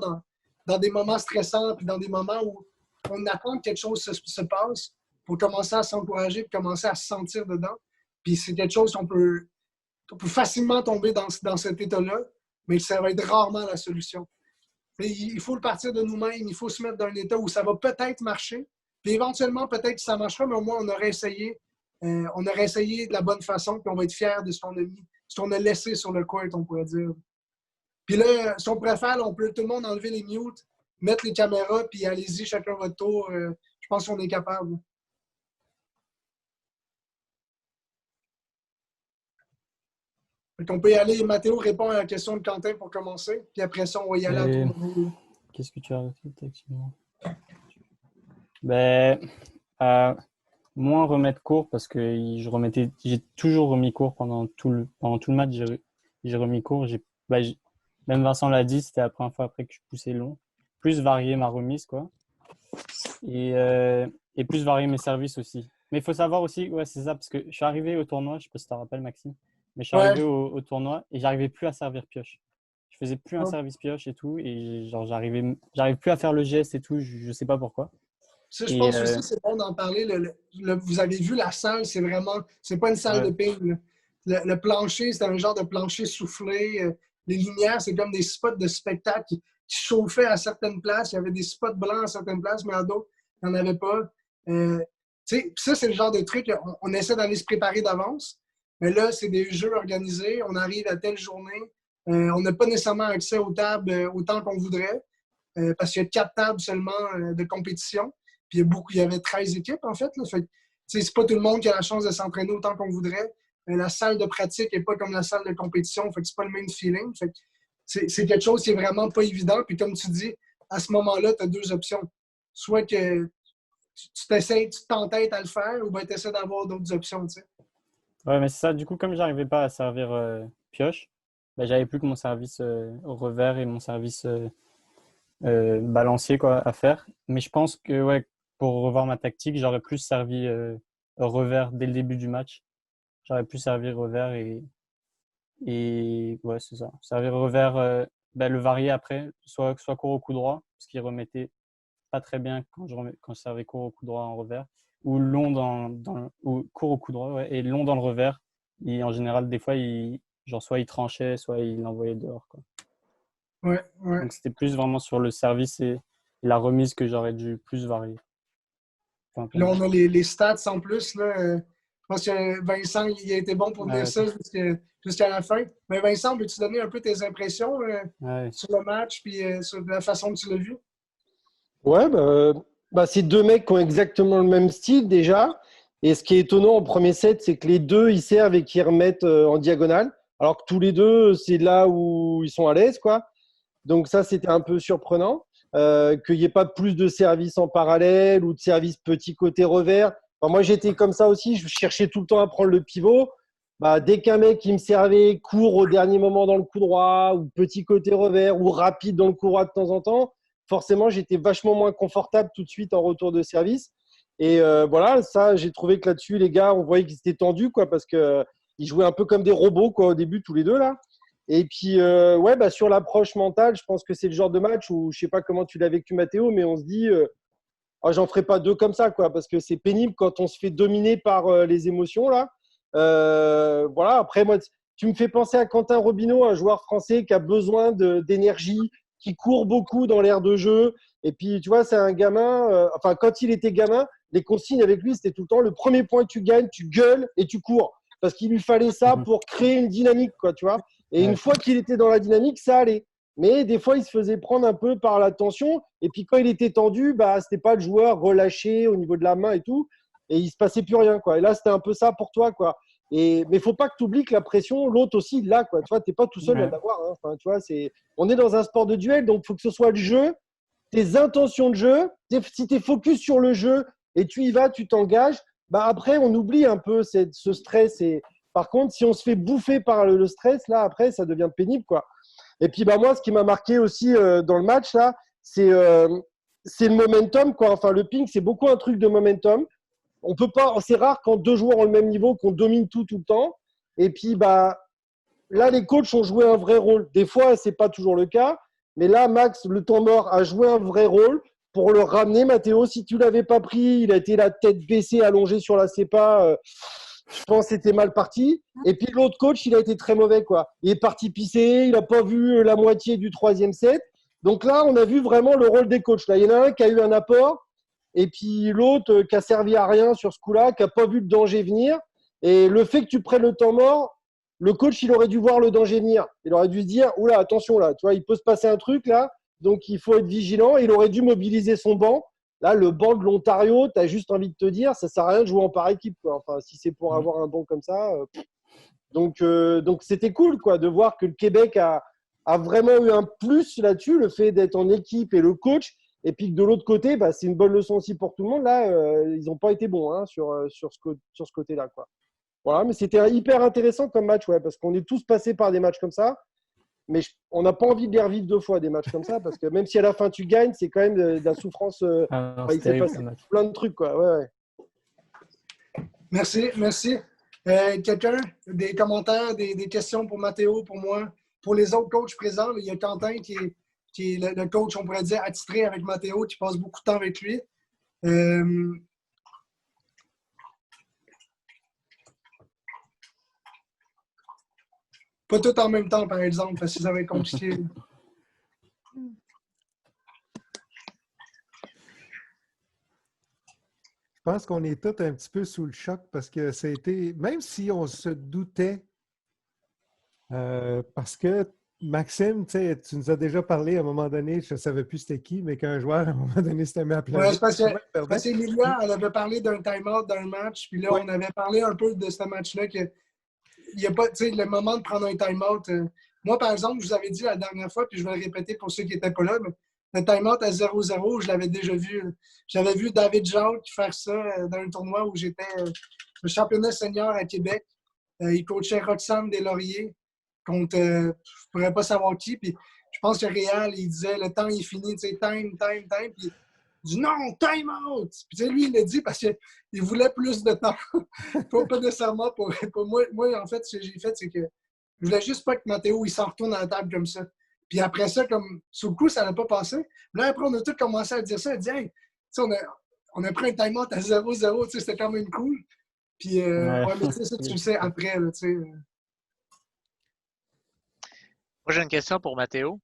dans des moments stressants puis dans des moments où on attend que quelque chose se passe pour commencer à s'encourager et commencer à se sentir dedans. Puis c'est quelque chose on peut facilement tomber dans cet état-là, mais ça va être rarement la solution. Il faut le partir de nous-mêmes, il faut se mettre dans un état où ça va peut-être marcher, puis éventuellement, peut-être que ça marchera, mais au moins, on aurait essayé de la bonne façon, puis on va être fiers de ce qu'on a mis, ce qu'on a laissé sur le court, on pourrait dire. Puis là, si on préfère, on peut tout le monde enlever les mutes, mettre les caméras, puis allez-y, chacun votre tour. Je pense qu'on est capable. On peut y aller. Mathéo répond à la question de Quentin pour commencer, puis après ça, on va y aller à Et tour de rôle. qu'est-ce que tu as refait actuellement? Ben, moins remettre court parce que j'ai toujours remis court pendant tout le match. J'ai remis court. Même Vincent l'a dit, c'était la première fois après que je poussais long. Plus varier ma remise, quoi. Et plus varier mes services aussi. Mais il faut savoir aussi, ouais, c'est ça, parce que je suis arrivé au tournoi, je sais pas si tu te rappelles, Maxime, mais je suis Ouais. arrivé au tournoi et j'arrivais plus à servir pioche. Je faisais plus un service pioche et tout, et genre j'arrive plus à faire le geste et tout, je sais pas pourquoi. Ça, je Et pense aussi, c'est bon d'en parler. Vous avez vu la salle, c'est pas une salle de ouais, ping. Le plancher, c'est un genre de plancher soufflé. Les lumières, c'est comme des spots de spectacle qui chauffaient à certaines places. Il y avait des spots blancs à certaines places, mais à d'autres, il n'y en avait pas. Ça, c'est le genre de truc, on essaie d'aller se préparer d'avance. Mais là, c'est des jeux organisés. On arrive à telle journée. On n'a pas nécessairement accès aux tables autant qu'on voudrait, parce qu'il y a 4 tables seulement de compétition. Puis il y avait 13 équipes, en fait. Là. Fait c'est pas tout le monde qui a la chance de s'entraîner autant qu'on voudrait. La salle de pratique n'est pas comme la salle de compétition. Fait que c'est pas le même feeling. Fait que c'est quelque chose qui est vraiment pas évident. Puis comme tu dis, à ce moment-là, tu as deux options. Soit que tu t'entêtes à le faire, ou bien tu essaies d'avoir d'autres options. Tu sais. ouais, mais c'est ça, du coup, comme j'arrivais pas à servir pioche, ben, j'avais plus que mon service au revers et mon service balancier quoi, à faire. Mais je pense que ouais, pour revoir ma tactique, j'aurais plus servi revers dès le début du match. J'aurais pu servir revers et ouais, c'est ça. Servir revers, ben, le varier après, soit court au coup droit, parce qu'il remettait pas très bien quand je servais court au coup droit en revers, ou long ou court au coup droit, ouais, et long dans le revers. Et en général, des fois, genre soit il tranchait, soit il l'envoyait dehors, quoi. Ouais, ouais. Donc c'était plus vraiment sur le service et la remise que j'aurais dû plus varier. Enfin, Puis là, on a les stats en plus. Là. Je pense que Vincent, il a été bon pour dire ça jusqu'à la fin. Mais Vincent, peux-tu donner un peu tes impressions sur le match puis sur la façon que tu l'as vu? Ouais, c'est deux mecs qui ont exactement le même style déjà. Et ce qui est étonnant en premier set, c'est que les deux, ils servent et qu'ils remettent en diagonale. Alors que tous les deux, c'est là où ils sont à l'aise, quoi. Donc ça, c'était un peu surprenant. Qu'il n'y ait pas plus de services en parallèle ou de services petit côté revers. Enfin, moi, j'étais comme ça aussi. Je cherchais tout le temps à prendre le pivot. Dès qu'un mec qui me servait court au dernier moment dans le coup droit ou petit côté revers ou rapide dans le coup droit de temps en temps, forcément, j'étais vachement moins confortable tout de suite en retour de service. Et voilà, ça, j'ai trouvé que là-dessus, les gars, on voyait qu'ils étaient tendus, quoi, parce qu'ils jouaient un peu comme des robots, quoi, au début, tous les deux, là. Et puis, sur l'approche mentale, je pense que c'est le genre de match où, je sais pas comment tu l'as vécu, Mathéo, mais on se dit, j'en ferai pas deux comme ça, quoi, parce que c'est pénible quand on se fait dominer par les émotions, là. Voilà, après, moi, tu me fais penser à Quentin Robineau, un joueur français qui a besoin d'énergie, qui court beaucoup dans l'aire de jeu. Et puis, tu vois, c'est un gamin, quand il était gamin, les consignes avec lui, c'était tout le temps le premier point que tu gagnes, tu gueules et tu cours. Parce qu'il lui fallait ça pour créer une dynamique, quoi, tu vois. Et une fois qu'il était dans la dynamique, ça allait. Mais des fois, il se faisait prendre un peu par la tension. Et puis, quand il était tendu, c'était pas le joueur relâché au niveau de la main et tout. Et il se passait plus rien, quoi. Et là, c'était un peu ça pour toi, quoi. Mais il faut pas que tu oublies que la pression, l'autre aussi, il l'a, quoi. Tu vois, t'es pas tout seul à l'avoir. Hein. Enfin, tu vois, on est dans un sport de duel, donc il faut que ce soit le jeu, tes intentions de jeu. Si tu es focus sur le jeu et tu y vas, tu t'engages, après, on oublie un peu ce stress. Et par contre, si on se fait bouffer par le stress, là, après, ça devient pénible, quoi. Et puis, moi, ce qui m'a marqué aussi dans le match, là, c'est le momentum, quoi. Enfin, le ping, c'est beaucoup un truc de momentum. On peut pas, c'est rare quand deux joueurs ont le même niveau qu'on domine tout le temps. Et puis, là, les coachs ont joué un vrai rôle. Des fois, c'est pas toujours le cas. Mais là, Max, le temps mort, a joué un vrai rôle pour le ramener. Mathéo, si tu l'avais pas pris, il a été la tête baissée, allongé sur la CEPA. Je pense que c'était mal parti. Et puis l'autre coach, il a été très mauvais, quoi. Il est parti pisser, il n'a pas vu la moitié du troisième set. Donc là, on a vu vraiment le rôle des coachs. Là, il y en a un qui a eu un apport, et puis l'autre qui a servi à rien sur ce coup-là, qui n'a pas vu le danger venir. Et le fait que tu prennes le temps mort, le coach, il aurait dû voir le danger venir. Il aurait dû se dire, oula, attention là, tu vois, il peut se passer un truc là, donc il faut être vigilant. Il aurait dû mobiliser son banc. Là, le banc de l'Ontario, tu as juste envie de te dire, ça ne sert à rien de jouer en par équipe, quoi. Enfin, si c'est pour avoir un banc comme ça. Donc, c'était cool, quoi, de voir que le Québec a vraiment eu un plus là-dessus, le fait d'être en équipe et le coach. Et puis que de l'autre côté, c'est une bonne leçon aussi pour tout le monde. Là, ils n'ont pas été bons, hein, sur ce côté-là, quoi. Voilà, mais c'était hyper intéressant comme match, ouais, parce qu'on est tous passés par des matchs comme ça. Mais on n'a pas envie de les revivre deux fois, des matchs comme ça, parce que même si à la fin tu gagnes, c'est quand même de la souffrance. Il s'est passé plein de trucs, quoi. Ouais. Merci. Quelqu'un, des commentaires, des questions pour Mathéo, pour moi, pour les autres coachs présents? Il y a Quentin qui est le coach, on pourrait dire, attitré avec Mathéo, qui passe beaucoup de temps avec lui. Pas tout en même temps, par exemple, parce que ça va être compliqué. Je pense qu'on est tous un petit peu sous le choc parce que ça a été, même si on se doutait, parce que Maxime, tu nous as déjà parlé à un moment donné, je ne savais plus c'était qui, mais qu'un joueur, à un moment donné, s'était mis à pleurer. Ouais, c'est parce qu'Emilia, elle avait parlé d'un time-out d'un match, puis là, on avait parlé un peu de ce match-là, qu'il n'y a pas, tu sais, le moment de prendre un time-out. Moi, par exemple, je vous avais dit la dernière fois, puis je vais le répéter pour ceux qui n'étaient pas là, mais le time-out à 0-0, je l'avais déjà vu. J'avais vu David Jacques faire ça dans un tournoi où j'étais le championnat senior à Québec. Il coachait Roxane Deslauriers contre, je ne pourrais pas savoir qui, puis je pense que Réal, il disait, le temps est fini, tu sais, time, puis il dit non, time out! Puis tu sais, lui, il l'a dit parce qu'il voulait plus de temps. Pas nécessairement pour moi. Moi, en fait, ce que j'ai fait, c'est que je voulais juste pas que Mathéo, il s'en retourne à la table comme ça. Puis après ça, comme sous le coup, ça n'a pas passé. Là, après, on a tous commencé à dire ça. On a dit, hey, on a pris un time out à 0-0, tu sais, c'était quand même cool. Puis, mais tu sais, ça, tu le sais après, là, tu sais. Moi, j'ai une question pour Mathéo.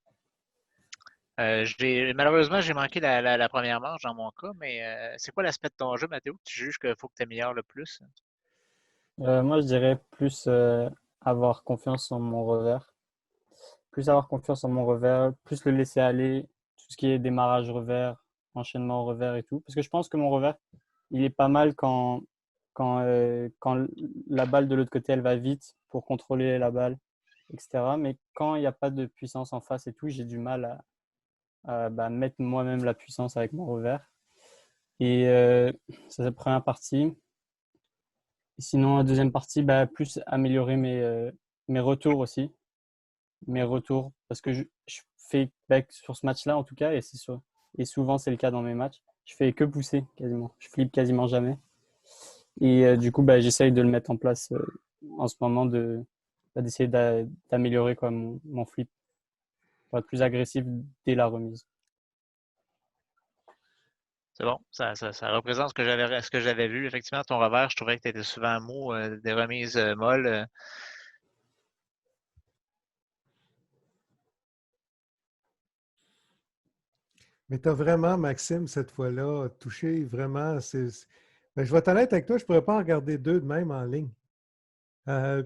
Malheureusement, j'ai manqué la première manche dans mon cas, mais c'est quoi l'aspect de ton jeu, Mathéo, que tu juges qu'il faut que tu améliores le plus? Moi, je dirais plus avoir confiance en mon revers. Plus avoir confiance en mon revers, plus le laisser aller, tout ce qui est démarrage revers, enchaînement revers et tout. Parce que je pense que mon revers, il est pas mal quand la balle de l'autre côté, elle va vite pour contrôler la balle, etc. Mais quand il n'y a pas de puissance en face et tout, j'ai du mal à mettre moi-même la puissance avec mon revers. Et ça, c'est la première partie. Et sinon, la deuxième partie, plus améliorer mes retours aussi. Mes retours, parce que je fais sur ce match-là en tout cas, et souvent c'est le cas dans mes matchs, je fais que pousser quasiment. Je flippe quasiment jamais. Et du coup, j'essaye de le mettre en place en ce moment, d'essayer d'améliorer quoi, mon flip pour être plus agressif dès la remise. C'est bon, ça représente ce que j'avais vu. Effectivement, ton revers, je trouvais que tu étais souvent mou, des remises molles. Mais tu as vraiment, Maxime, cette fois-là, touché vraiment. Ben, je vais être honnête avec toi, je ne pourrais pas en regarder deux de même en ligne.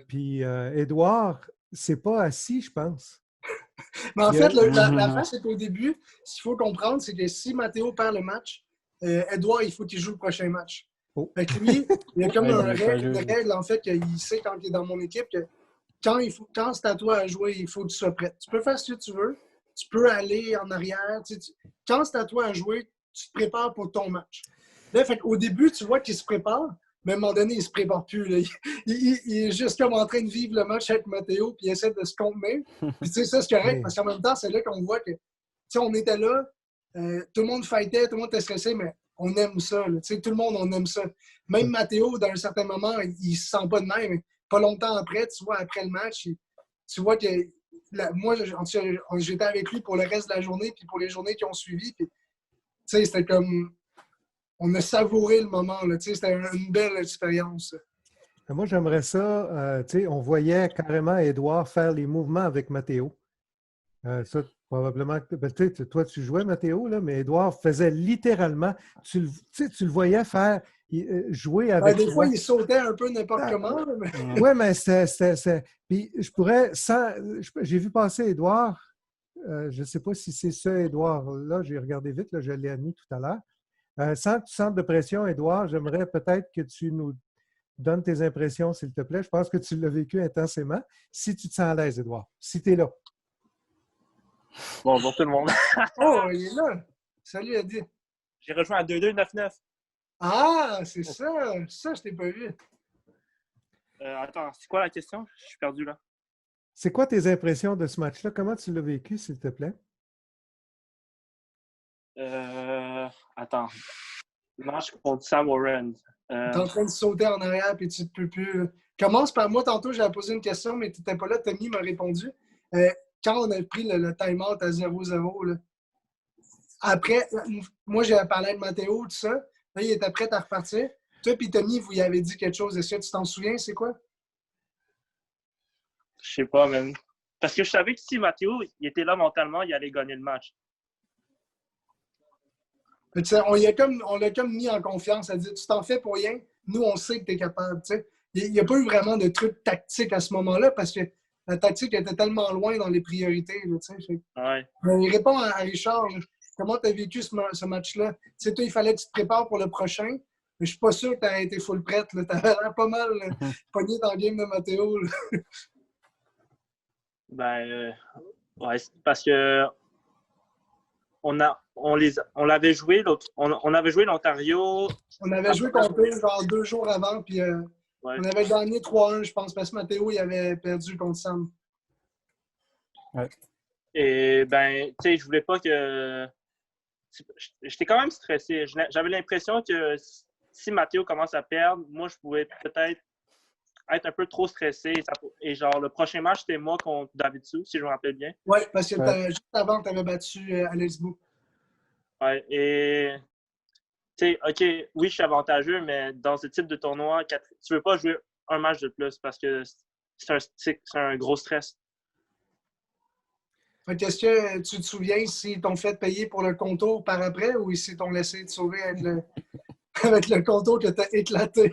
Puis, Édouard, c'est pas assis, je pense. Mais en fait, l'affaire, c'est qu'au début, ce qu'il faut comprendre, c'est que si Mathéo perd le match, Edouard, il faut qu'il joue le prochain match. Oh. Fait que lui, il y a comme une règle, en fait, qu'il sait quand il est dans mon équipe que quand c'est à toi à jouer, il faut que tu sois prêt. Tu peux faire ce que tu veux, tu peux aller en arrière. Quand c'est à toi à jouer, tu te prépares pour ton match. Là, fait qu'au début, tu vois qu'il se prépare, mais à un moment donné, il ne se prépare plus. Là. Il est juste comme en train de vivre le match avec Mathéo, puis il essaie de se contenir. Puis tu sais, ça, c'est correct, parce qu'en même temps, c'est là qu'on voit que, tu sais, on était là, tout le monde fightait, tout le monde était stressé, mais on aime ça. Là, tout le monde, on aime ça. Même Mathéo, dans un certain moment, il ne se sent pas de même. Pas longtemps après, tu vois, après le match, tu vois que moi, j'étais avec lui pour le reste de la journée, puis pour les journées qui ont suivi. Puis, tu sais, c'était comme... On a savouré le moment. Là, c'était une belle expérience. Moi, j'aimerais ça. On voyait carrément Édouard faire les mouvements avec Mathéo. Ça, probablement. Toi, tu jouais Mathéo, là, mais Édouard faisait littéralement. Tu le voyais faire jouer avec. Des fois, il sautait un peu n'importe comment. Mais... Oui, mais c'était. Puis je pourrais. J'ai vu passer Édouard. Je ne sais pas si c'est ce Édouard-là. J'ai regardé vite, là, je l'ai admis tout à l'heure. Sans que tu sentes de pression, Édouard, j'aimerais peut-être que tu nous donnes tes impressions, s'il te plaît. Je pense que tu l'as vécu intensément. Si tu te sens à l'aise, Édouard, si tu es là. Bonjour tout le monde. Oh, il est là. Salut, Adi. J'ai rejoint à 2-2-9-9. Ah, c'est ça. Ça, je t'ai pas vu. Attends, c'est quoi la question? Je suis perdu là. C'est quoi tes impressions de ce match-là? Comment tu l'as vécu, s'il te plaît? Attends. Match contre Sam Warren. Tu es en train de sauter en arrière et tu ne peux plus. Commence par moi. Tantôt, j'avais posé une question, mais tu n'étais pas là. Tommy m'a répondu. Quand on a pris le time-out à 0-0, là, après, moi, j'avais parlé de Mathéo, tout ça. Là, il était prêt à repartir. Toi et Tommy, vous y avez dit quelque chose. Est-ce que tu t'en souviens? C'est quoi? Je sais pas, même. Parce que je savais que si Mathéo il était là mentalement, il allait gagner le match. On l'a comme mis en confiance. Elle dit, tu t'en fais pour rien. Nous, on sait que tu es capable. T'sais. Il n'y a pas eu vraiment de truc tactique à ce moment-là parce que la tactique était tellement loin dans les priorités. Là, ouais. Il répond à Richard. Comment tu as vécu ce match-là? Toi, il fallait que tu te prépares pour le prochain. Mais je ne suis pas sûr que tu as été full prête. Tu avais l'air pas mal pogné dans le game de Mathéo. Ouais, parce que on l'avait joué on avait joué l'Ontario. On avait joué contre eux genre 2 jours avant, puis ouais. On avait gagné 3-1, je pense, parce que Mathéo il avait perdu contre Sam. Ouais. Et tu sais, je voulais pas que. J'étais quand même stressé. J'avais l'impression que si Mathéo commence à perdre, moi je pouvais peut-être être un peu trop stressé. Et genre, le prochain match, c'était moi contre David Sou, si je me rappelle bien. Oui, parce que juste avant, tu avais battu Alex Bou. Oui, et tu sais, OK, oui, je suis avantageux, mais dans ce type de tournoi, tu ne veux pas jouer un match de plus parce que c'est un gros stress. Fait qu'est-ce que tu te souviens s'ils t'ont fait payer pour le contour par après ou s'ils t'ont laissé te sauver avec avec le contour que tu as éclaté?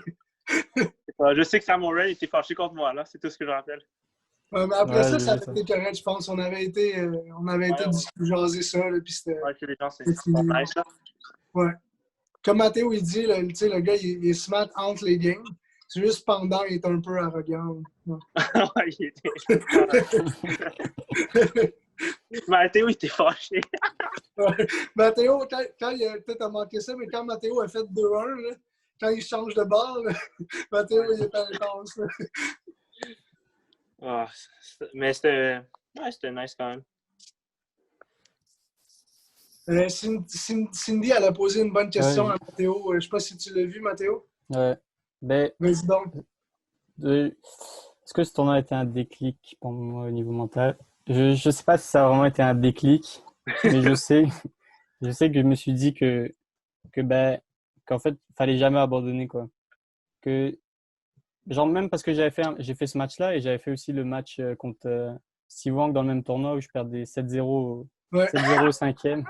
Je sais que Sam Morrell était fâché contre moi, là. C'est tout ce que je rappelle. Mais après Ouais, ça, j'ai ça vu avait été correct, je pense. On avait été jaser ça, là, puis c'était Ouais, chez les gens, c'est fini. nice, là. Ouais. Comme Mathéo, il dit, là, le gars, il est smart entre les games. C'est juste pendant, il est un peu arrogant. Ouais. Ouais, il était... Mathéo, il était fâché. Ouais. Mathéo, quand il a peut-être manqué ça, mais quand Mathéo a fait 2-1, là, quand il change de balle, là, Mathéo, il est intense. Mais c'était nice quand même. Cindy, elle a posé une bonne question Ouais. à Mathéo. Je ne sais pas si tu l'as vu, Mathéo. Ouais. Ben, Vas-y donc. est-ce que ce tournoi a été un déclic pour moi au niveau mental? Je sais pas si ça a vraiment été un déclic, mais je sais que je me suis dit qu'en fait, fallait jamais abandonner, quoi. Que, genre, même parce que j'ai fait ce match-là et j'avais fait aussi le match contre Siwang dans le même tournoi où je perdais 7-0, Ouais. 7-0 au cinquième.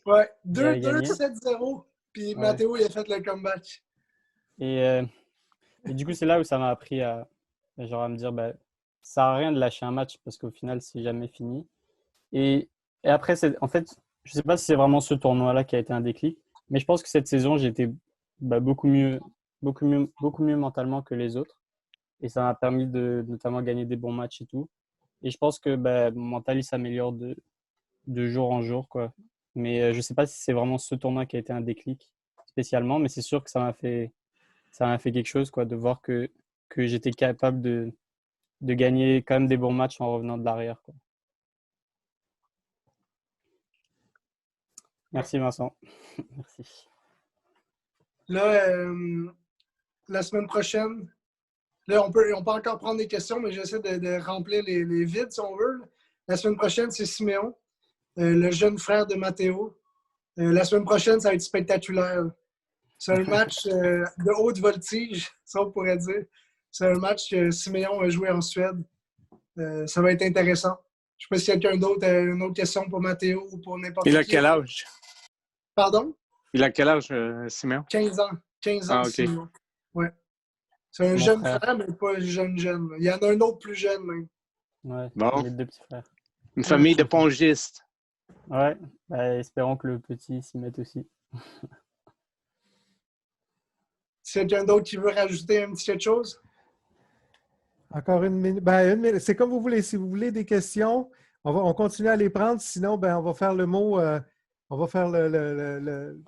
Ouais, J'avais gagné. 2-7-0. Puis Ouais. Mathéo, il a fait le comeback. Et du coup, c'est là où ça m'a appris à me dire, ça sert à rien de lâcher un match parce qu'au final, c'est jamais fini. Et après, en fait, je sais pas si c'est vraiment ce tournoi-là qui a été un déclic, mais je pense que cette saison, j'étais beaucoup mieux mentalement que les autres. Et ça m'a permis de notamment gagner des bons matchs et tout. Et je pense que mon mental, il s'améliore de jour en jour, quoi. Mais je sais pas si c'est vraiment ce tournoi qui a été un déclic spécialement, mais c'est sûr que ça m'a fait quelque chose, quoi, de voir que j'étais capable de gagner quand même des bons matchs en revenant de l'arrière, quoi. Merci Vincent. Merci. Là, la semaine prochaine, là, on peut encore prendre des questions, mais j'essaie de remplir les vides, si on veut. La semaine prochaine, c'est Siméon, le jeune frère de Mathéo. La semaine prochaine, ça va être spectaculaire. C'est un match de haute voltige, ça on pourrait dire. C'est un match que Siméon a joué en Suède. Ça va être intéressant. Je ne sais pas s'il y a quelqu'un d'autre une autre question pour Mathéo ou pour n'importe qui. Il a quel âge? Pardon? Il a quel âge, Siméon? 15 ans. 15 ans, Ah, OK. Siméon. Ouais. C'est un Mon jeune frère. frère, mais pas jeune. Il y en a un autre plus jeune, même. Ouais, Bon. les deux petits frères. Une famille de pongistes. Ouais, espérons que le petit s'y mette aussi. S'il y a quelqu'un d'autre qui veut rajouter un petit quelque chose? Encore une minute. Une minute. C'est comme vous voulez. Si vous voulez des questions, on continue à les prendre. Sinon, on va faire le mot. On va faire le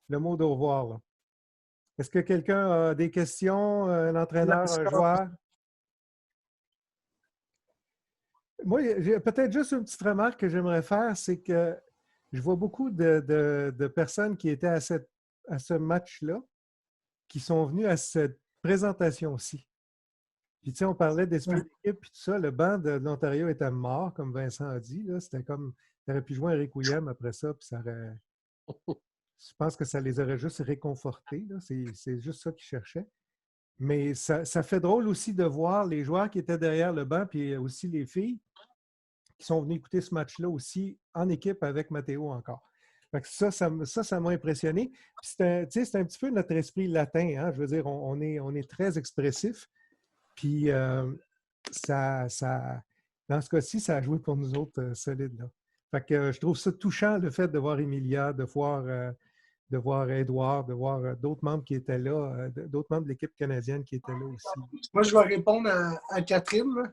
mot d'au revoir, là. Est-ce que quelqu'un a des questions? Un entraîneur, un joueur? Moi, j'ai peut-être juste une petite remarque que j'aimerais faire, c'est que je vois beaucoup de personnes qui étaient à ce match-là, qui sont venues à cette présentation-ci. Puis, tu sais, on parlait d'esprit d'équipe, puis tout ça. Le banc de l'Ontario était mort, comme Vincent a dit. C'était comme, il aurait pu jouer un requiem après ça, puis ça aurait... Je pense que ça les aurait juste réconfortés. C'est juste ça qu'ils cherchaient. Mais ça fait drôle aussi de voir les joueurs qui étaient derrière le banc, puis aussi les filles qui sont venues écouter ce match-là aussi en équipe avec Mathéo encore. Fait que ça m'a impressionné. C'est un petit peu notre esprit latin. Hein? Je veux dire, on est très expressif. Puis, dans ce cas-ci, ça a joué pour nous autres solides. Là. Fait que je trouve ça touchant, le fait de voir Emilia, de voir Édouard, de voir d'autres membres qui étaient là, d'autres membres de l'équipe canadienne qui étaient là aussi. Moi, je vais répondre à Catherine.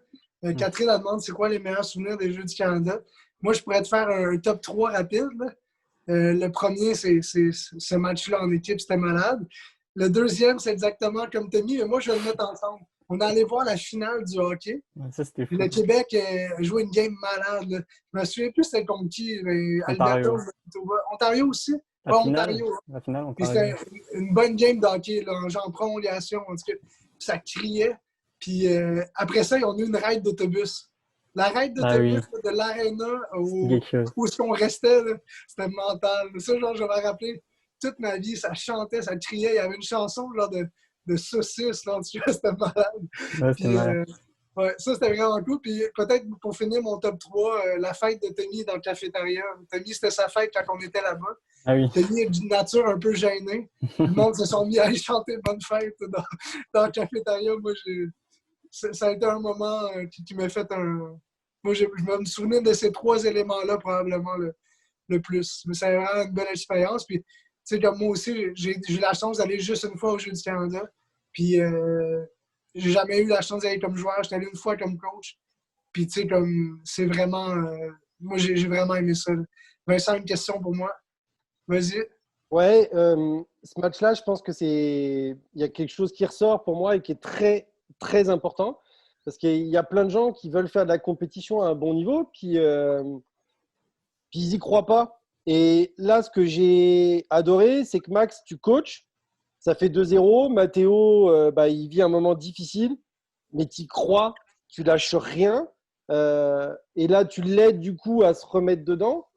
Catherine, elle demande c'est quoi les meilleurs souvenirs des Jeux du Canada. Moi, je pourrais te faire un top 3 rapide. Le premier, c'est ce match-là en équipe, c'était malade. Le deuxième, c'est exactement comme tu as mis, mais moi, je vais le mettre ensemble. On est allé voir la finale du hockey. Ça, c'était fou. Le Québec a joué une game malade. Là. Je me souviens plus c'était contre qui. Ontario. Ontario aussi? La finale, Ontario. C'était une bonne game de hockey, là, en prolongation. En tout cas, ça criait. Puis après ça, ils ont eu une ride d'autobus. La ride d'autobus de l'Arena où est-ce qu'on restait, là, c'était mental. Ça, genre, je vais me rappeler toute ma vie. Ça chantait, ça criait. Il y avait une chanson genre de saucisse, là, en tout cas, c'était malade. Ouais, puis, Ouais, ça, c'était vraiment cool. Puis peut-être pour finir mon top 3, la fête de Tommy dans le cafétéria. Tommy, c'était sa fête quand on était là-bas. Ah oui. Tommy est d'une nature un peu gênée. Le monde se sont mis à aller chanter Bonne fête dans le cafétéria. Moi, ça a été un moment qui m'a fait un. Moi, je me souviens de ces 3 éléments-là probablement le plus. Mais c'est vraiment une belle expérience. Puis, tu sais, comme moi aussi, j'ai eu la chance d'aller juste une fois au Jeux du Canada. Puis, j'ai jamais eu la chance d'aller comme joueur. J'étais allé une fois comme coach. Puis, tu sais, comme, c'est vraiment. Moi, j'ai vraiment aimé ça. Vincent, une question pour moi. Vas-y. Ouais, ce match-là, je pense que il y a quelque chose qui ressort pour moi et qui est très, très important. Parce qu'il y a plein de gens qui veulent faire de la compétition à un bon niveau, puis ils n'y croient pas. Et là, ce que j'ai adoré, c'est que Max, tu coaches, ça fait 2-0. Mathéo, il vit un moment difficile, mais tu y crois, tu lâches rien. Et là, tu l'aides du coup à se remettre dedans.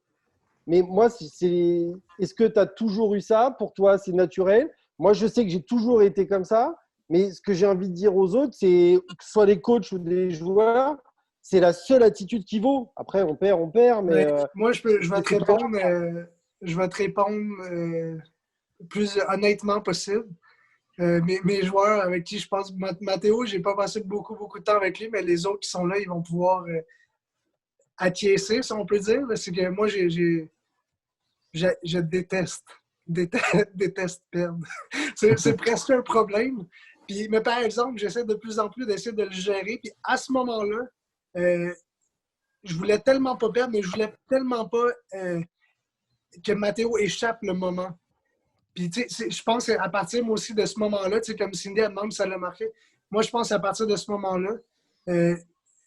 Mais moi, est-ce que tu as toujours eu ça? Pour toi, c'est naturel? Moi, je sais que j'ai toujours été comme ça. Mais ce que j'ai envie de dire aux autres, c'est que ce soit les coachs ou des joueurs, c'est la seule attitude qui vaut. Après, on perd, mais moi, je vais te répondre, plus honnêtement possible. Mes joueurs avec qui je pense, Mathéo, j'ai pas passé beaucoup, beaucoup de temps avec lui, mais les autres qui sont là, ils vont pouvoir acquiescer, si on peut dire. C'est que moi, je déteste perdre. C'est presque un problème. Puis, mais par exemple, j'essaie de plus en plus d'essayer de le gérer. Puis à ce moment-là, je voulais tellement pas perdre, mais je voulais tellement pas que Mathéo échappe le moment. Puis, tu sais, je pense qu'à partir, moi aussi, de ce moment-là, tu sais, comme Cindy elle demande si ça l'a marqué, moi, je pense qu'à partir de ce moment-là,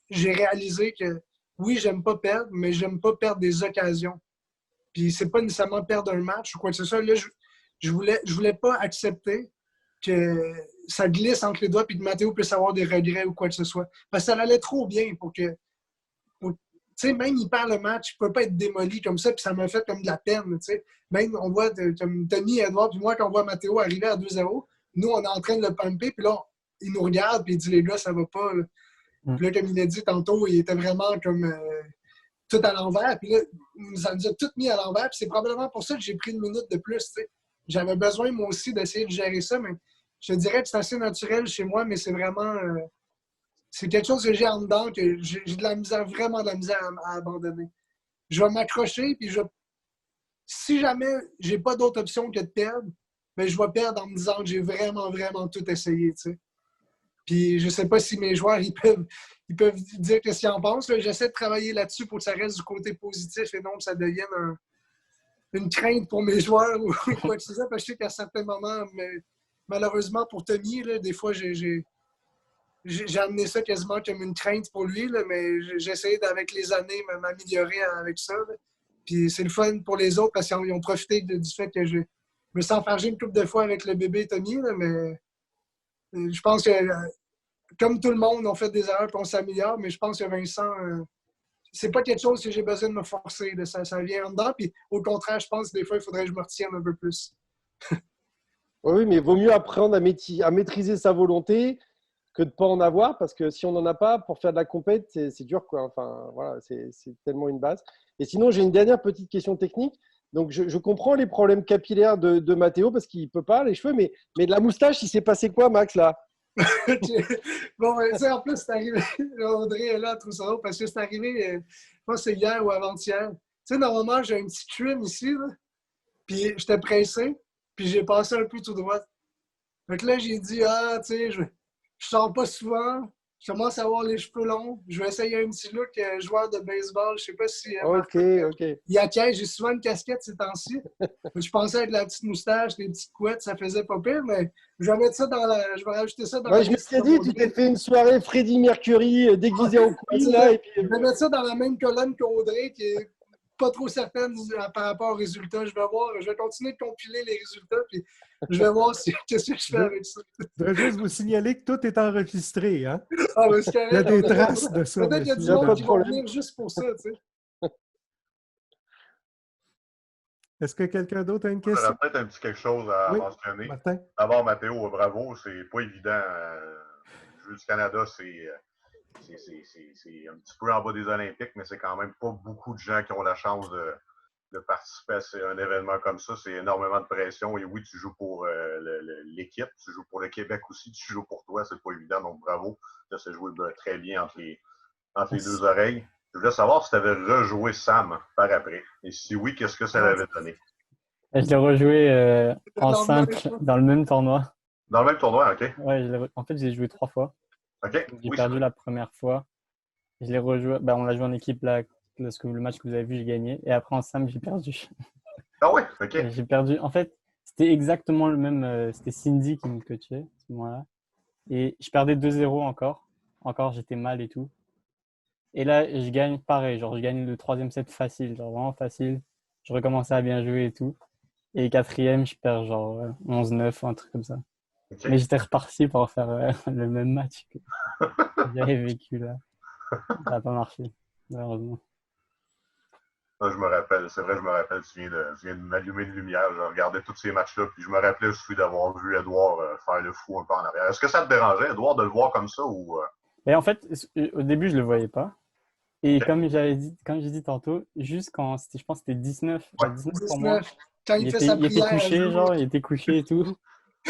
j'ai réalisé que oui, j'aime pas perdre, mais j'aime pas perdre des occasions. Puis, c'est pas nécessairement perdre un match ou quoi que ce soit. Là, je voulais pas accepter que ça glisse entre les doigts puis que Mathéo puisse avoir des regrets ou quoi que ce soit. Parce que ça allait trop bien pour que. Tu sais, même il perd le match, il ne peut pas être démoli comme ça, puis ça m'a fait comme de la peine. Tu sais. Même, on voit comme Tommy, Edouard, puis moi, quand on voit Mathéo arriver à 2-0, nous, on est en train de le pumper, puis là, il nous regarde, puis il dit, les gars, ça va pas. Là. Puis là, comme il a dit tantôt, il était vraiment comme tout à l'envers, puis là, ça nous a tout mis à l'envers, puis c'est probablement pour ça que j'ai pris une minute de plus. Tu sais. J'avais besoin, moi aussi, d'essayer de gérer ça, mais je dirais que c'est assez naturel chez moi, mais c'est vraiment. C'est quelque chose que j'ai en dedans, que j'ai de la misère, vraiment de la misère à abandonner. Je vais m'accrocher, puis si jamais j'ai pas d'autre option que de perdre, ben je vais perdre en me disant que j'ai vraiment, vraiment tout essayé. Tu sais. Puis je sais pas si mes joueurs ils peuvent dire qu'est-ce qu'ils en pensent. Là. J'essaie de travailler là-dessus pour que ça reste du côté positif et non que ça devienne une crainte pour mes joueurs ou quoi que ce soit. Parce que je sais qu'à certains moments, malheureusement pour Tommy, là, des fois j'ai amené ça quasiment comme une crainte pour lui, là, mais j'ai essayé avec les années m'améliorer avec ça. Là. Puis c'est le fun pour les autres parce qu'ils ont profité du fait que je me suis enfargé une couple de fois avec le bébé Tommy, là, mais je pense que comme tout le monde, on fait des erreurs et on s'améliore, mais je pense que Vincent, c'est pas quelque chose que j'ai besoin de me forcer. Là. Ça vient en dedans. Puis au contraire, je pense que des fois, il faudrait que je me retienne un peu plus. oui, mais il vaut mieux apprendre à maîtriser sa volonté que de ne pas en avoir, parce que si on n'en a pas, pour faire de la compète, c'est dur, quoi. Enfin, voilà, c'est tellement une base. Et sinon, j'ai une dernière petite question technique. Donc, je comprends les problèmes capillaires de Mathéo, parce qu'il ne peut pas, les cheveux, mais de la moustache, il s'est passé quoi, Max, là? Bon, tu sais, en plus, c'est arrivé, Audrey est là, tout ça, parce que c'est arrivé, je pense que c'est hier ou avant-hier. Tu sais, normalement, j'ai un petit trim ici, là, puis j'étais pressé, puis j'ai passé un peu tout droit. Donc là, j'ai dit, tu sais, je sors pas souvent, je commence à avoir les cheveux longs, je vais essayer un petit look joueur de baseball, je sais pas si... OK. Il y a caisse, j'ai souvent une casquette ces temps-ci. Je pensais avec la petite moustache, les petites couettes, ça faisait pas pire, mais je vais mettre ça je vais rajouter ça dans ouais, je me suis dit, tu t'es fait une soirée Freddie Mercury déguisé en Queen, là. Et puis... Je vais mettre ça dans la même colonne qu'Audrey, qui est pas trop certaine par rapport aux résultats. Je vais continuer de compiler les résultats, puis je vais voir qu'est-ce que je fais avec ça. Je voudrais juste vous signaler que tout est enregistré. Hein? Ah, ben, c'est correct. Il y a des traces de ça. Peut-être qu'il y a du monde qui va venir juste pour ça, tu sais. Est-ce que quelqu'un d'autre a une question? J'aurais peut-être un petit quelque chose à mentionner. Martin? D'abord, Mathéo, bravo. C'est pas évident. Le Jeu du Canada, c'est un petit peu en bas des Olympiques, mais c'est quand même pas beaucoup de gens qui ont la chance de participer à un événement comme ça. C'est énormément de pression. Et oui, tu joues pour l'équipe, tu joues pour le Québec aussi, tu joues pour toi. C'est pas évident, donc bravo. Ça s'est joué très bien entre les deux oreilles. Je voulais savoir si tu avais rejoué Sam par après. Et si oui, qu'est-ce que ça l'avait donné? Je l'ai rejoué en simple dans le même tournoi. Dans le même tournoi, OK. Ouais, en fait, j'ai joué 3 fois. OK. J'ai perdu la première fois. Je l'ai rejoué. On l'a joué en équipe là. Le match que vous avez vu, j'ai gagné. Et après, en simple, j'ai perdu. Ah ouais? OK. J'ai perdu. En fait, c'était exactement le même. C'était Cindy qui me coachait à ce moment-là. Et je perdais 2-0 encore. Encore, j'étais mal et tout. Et là, je gagne pareil. Genre, je gagne le 3e set facile. Genre, vraiment facile. Je recommençais à bien jouer et tout. Et 4e, je perds genre 11-9, un truc comme ça. Okay. Mais j'étais reparti pour faire le même match que j'avais vécu là. Ça n'a pas marché, malheureusement. Je me rappelle, c'est vrai, je me rappelle, tu viens de m'allumer une lumière. Je regardais tous ces matchs-là, puis je me rappelais aussi d'avoir vu Edouard faire le fou un peu en arrière. Est-ce que ça te dérangeait, Edouard, de le voir comme ça ou Mais en fait, au début, je le voyais pas. Et comme j'ai dit tantôt, juste quand c'était, je pense que c'était 19, ouais. 19 pour moi. Quand il était couché, genre, il était couché et tout.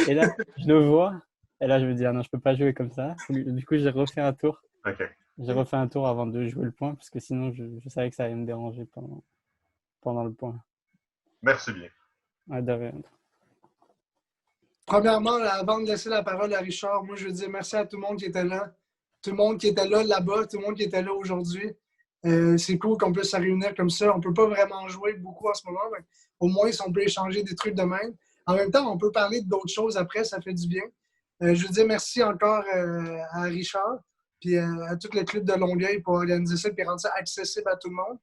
Et là, je le vois. Et là, je me dis, ah non, je peux pas jouer comme ça. Du coup, j'ai refait un tour. Okay. J'ai refait un tour avant de jouer le point, parce que sinon, je savais que ça allait me déranger pendant le point. Merci bien. Ouais, de rien. Premièrement, avant de laisser la parole à Richard, moi, je veux dire merci à tout le monde qui était là. Tout le monde qui était là là-bas, tout le monde qui était là aujourd'hui. C'est cool qu'on puisse se réunir comme ça. On ne peut pas vraiment jouer beaucoup en ce moment, mais au moins, si on peut échanger des trucs de même. En même temps, on peut parler d'autres choses après, ça fait du bien. Je veux dire merci encore à Richard puis à tout le club de Longueuil pour organiser ça et rendre ça accessible à tout le monde.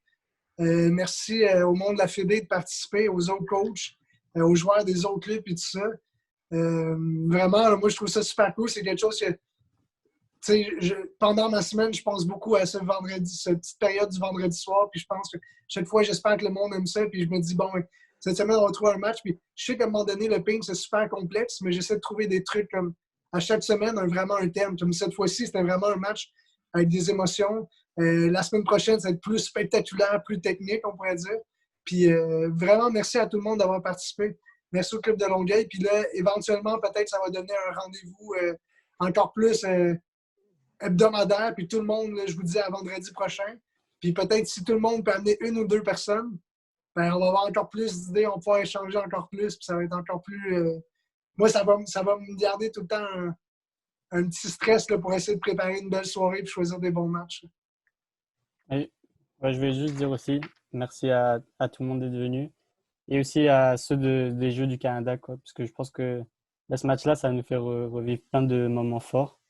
Merci au monde de la Fédé de participer, aux autres coachs, aux joueurs des autres clubs et tout ça. Vraiment, là, moi, je trouve ça super cool. C'est quelque chose que pendant ma semaine, je pense beaucoup à cette petite période du vendredi soir. Puis je pense que chaque fois, j'espère que le monde aime ça. Puis je me dis, bon, cette semaine, on va trouver un match. Puis je sais qu'à un moment donné, le ping, c'est super complexe, mais j'essaie de trouver des trucs comme à chaque semaine, vraiment un thème. Comme cette fois-ci, c'était vraiment un match avec des émotions. La semaine prochaine, ça va être plus spectaculaire, plus technique, on pourrait dire. Puis vraiment, merci à tout le monde d'avoir participé. Merci au Club de Longueuil. Puis là, éventuellement, peut-être ça va devenir un rendez-vous encore plus hebdomadaire. Puis tout le monde, là, je vous dis, à vendredi prochain. Puis peut-être si tout le monde peut amener 1 ou 2 personnes, ben, on va avoir encore plus d'idées, on va pouvoir échanger encore plus. Puis ça va être encore plus... Moi, ça va me garder tout le temps un petit stress là, pour essayer de préparer une belle soirée et choisir des bons matchs. Oui. Ouais, je vais juste dire aussi merci à tout le monde d'être venu et aussi à ceux des Jeux du Canada, quoi, parce que je pense que là, ce match-là, ça nous fait revivre plein de moments forts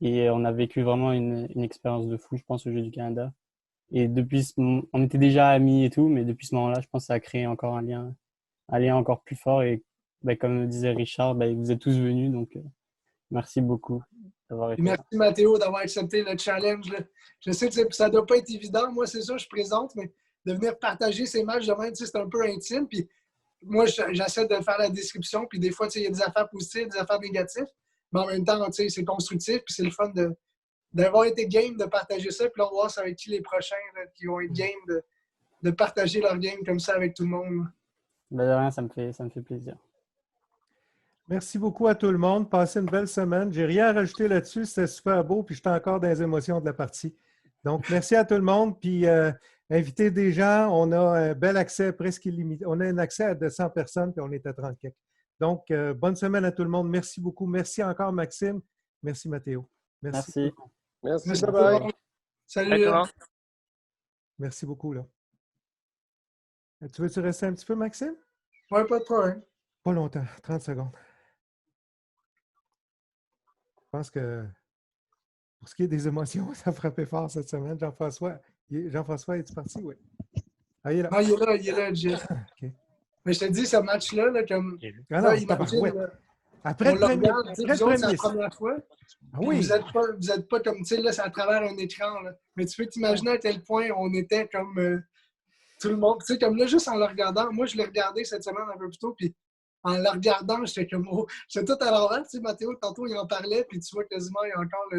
et on a vécu vraiment une expérience de fou, je pense, aux Jeux du Canada. Et depuis on était déjà amis et tout, mais depuis ce moment-là, je pense que ça a créé encore un lien encore plus fort. Et comme disait Richard, vous êtes tous venus, donc merci beaucoup d'avoir été là. Merci Mathéo d'avoir accepté le challenge. Là. Je sais que ça ne doit pas être évident. Moi, c'est ça, je présente, mais de venir partager ces matchs de même, c'est un peu intime. Puis moi, j'essaie de faire la description. Puis des fois, il y a des affaires positives, des affaires négatives. Mais en même temps, c'est constructif. Puis c'est le fun d'avoir été game de partager ça. Puis là, on va voir ça avec qui les prochains là, qui vont être game de partager leur game comme ça avec tout le monde. De rien, ça me fait plaisir. Merci beaucoup à tout le monde. Passez une belle semaine. J'ai rien à rajouter là-dessus. C'était super beau. Puis j'étais encore dans les émotions de la partie. Donc, merci à tout le monde. Puis invitez des gens. On a un bel accès presque illimité. On a un accès à 200 personnes, puis on est à 30 quelques. Donc, bonne semaine à tout le monde. Merci beaucoup. Merci encore, Maxime. Merci, Mathéo. Merci. Merci. Bye-bye. Salut. Merci beaucoup. Là. Tu veux-tu rester un petit peu, Maxime? Oui, pas de problème. Pas longtemps. 30 secondes. Je pense que pour ce qui est des émotions, ça a frappé fort cette semaine. Jean-François, es-tu parti? Oui. Ah, il est là. Ah, il est là, Jeff. Okay. Mais je te dis, ce match-là, là, comme. Ah là, non, imagine, après le premier. C'est la première fois. Ah oui. Vous n'êtes pas comme, tu sais, là, c'est à travers un écran. Là. Mais tu peux t'imaginer à quel point on était comme tout le monde. Tu sais, comme là, juste en le regardant, moi, je l'ai regardé cette semaine un peu plus tôt, puis en le regardant, j'étais comme, j'étais tout à l'envers. Tu sais, Mathéo, tantôt, il en parlait, puis tu vois quasiment, il y a encore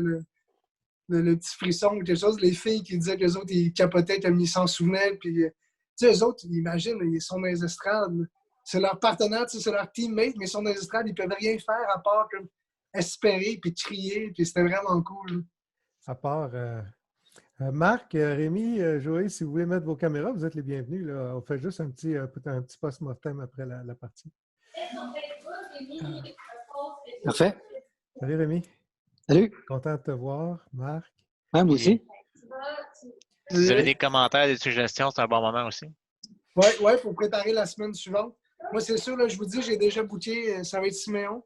le petit frisson ou quelque chose. Les filles qui disaient qu'eux autres, ils capotaient comme ils s'en souvenaient. Puis, tu sais, eux autres, imagine, ils sont dans les estrades. C'est leur partenaire, c'est leur teammate, mais ils sont dans les estrades, ils ne peuvent rien faire à part comme espérer puis crier. Puis c'était vraiment cool. À part Marc, Rémi, Joël, si vous voulez mettre vos caméras, vous êtes les bienvenus. Là. On fait juste un petit post-mortem après la partie. Parfait. Salut Rémi. Salut. Content de te voir, Marc. Ouais, moi aussi. Si vous avez des commentaires, des suggestions, c'est un bon moment aussi. Oui, pour préparer la semaine suivante. Moi, c'est sûr, là, je vous dis, j'ai déjà booké, ça va être Siméon.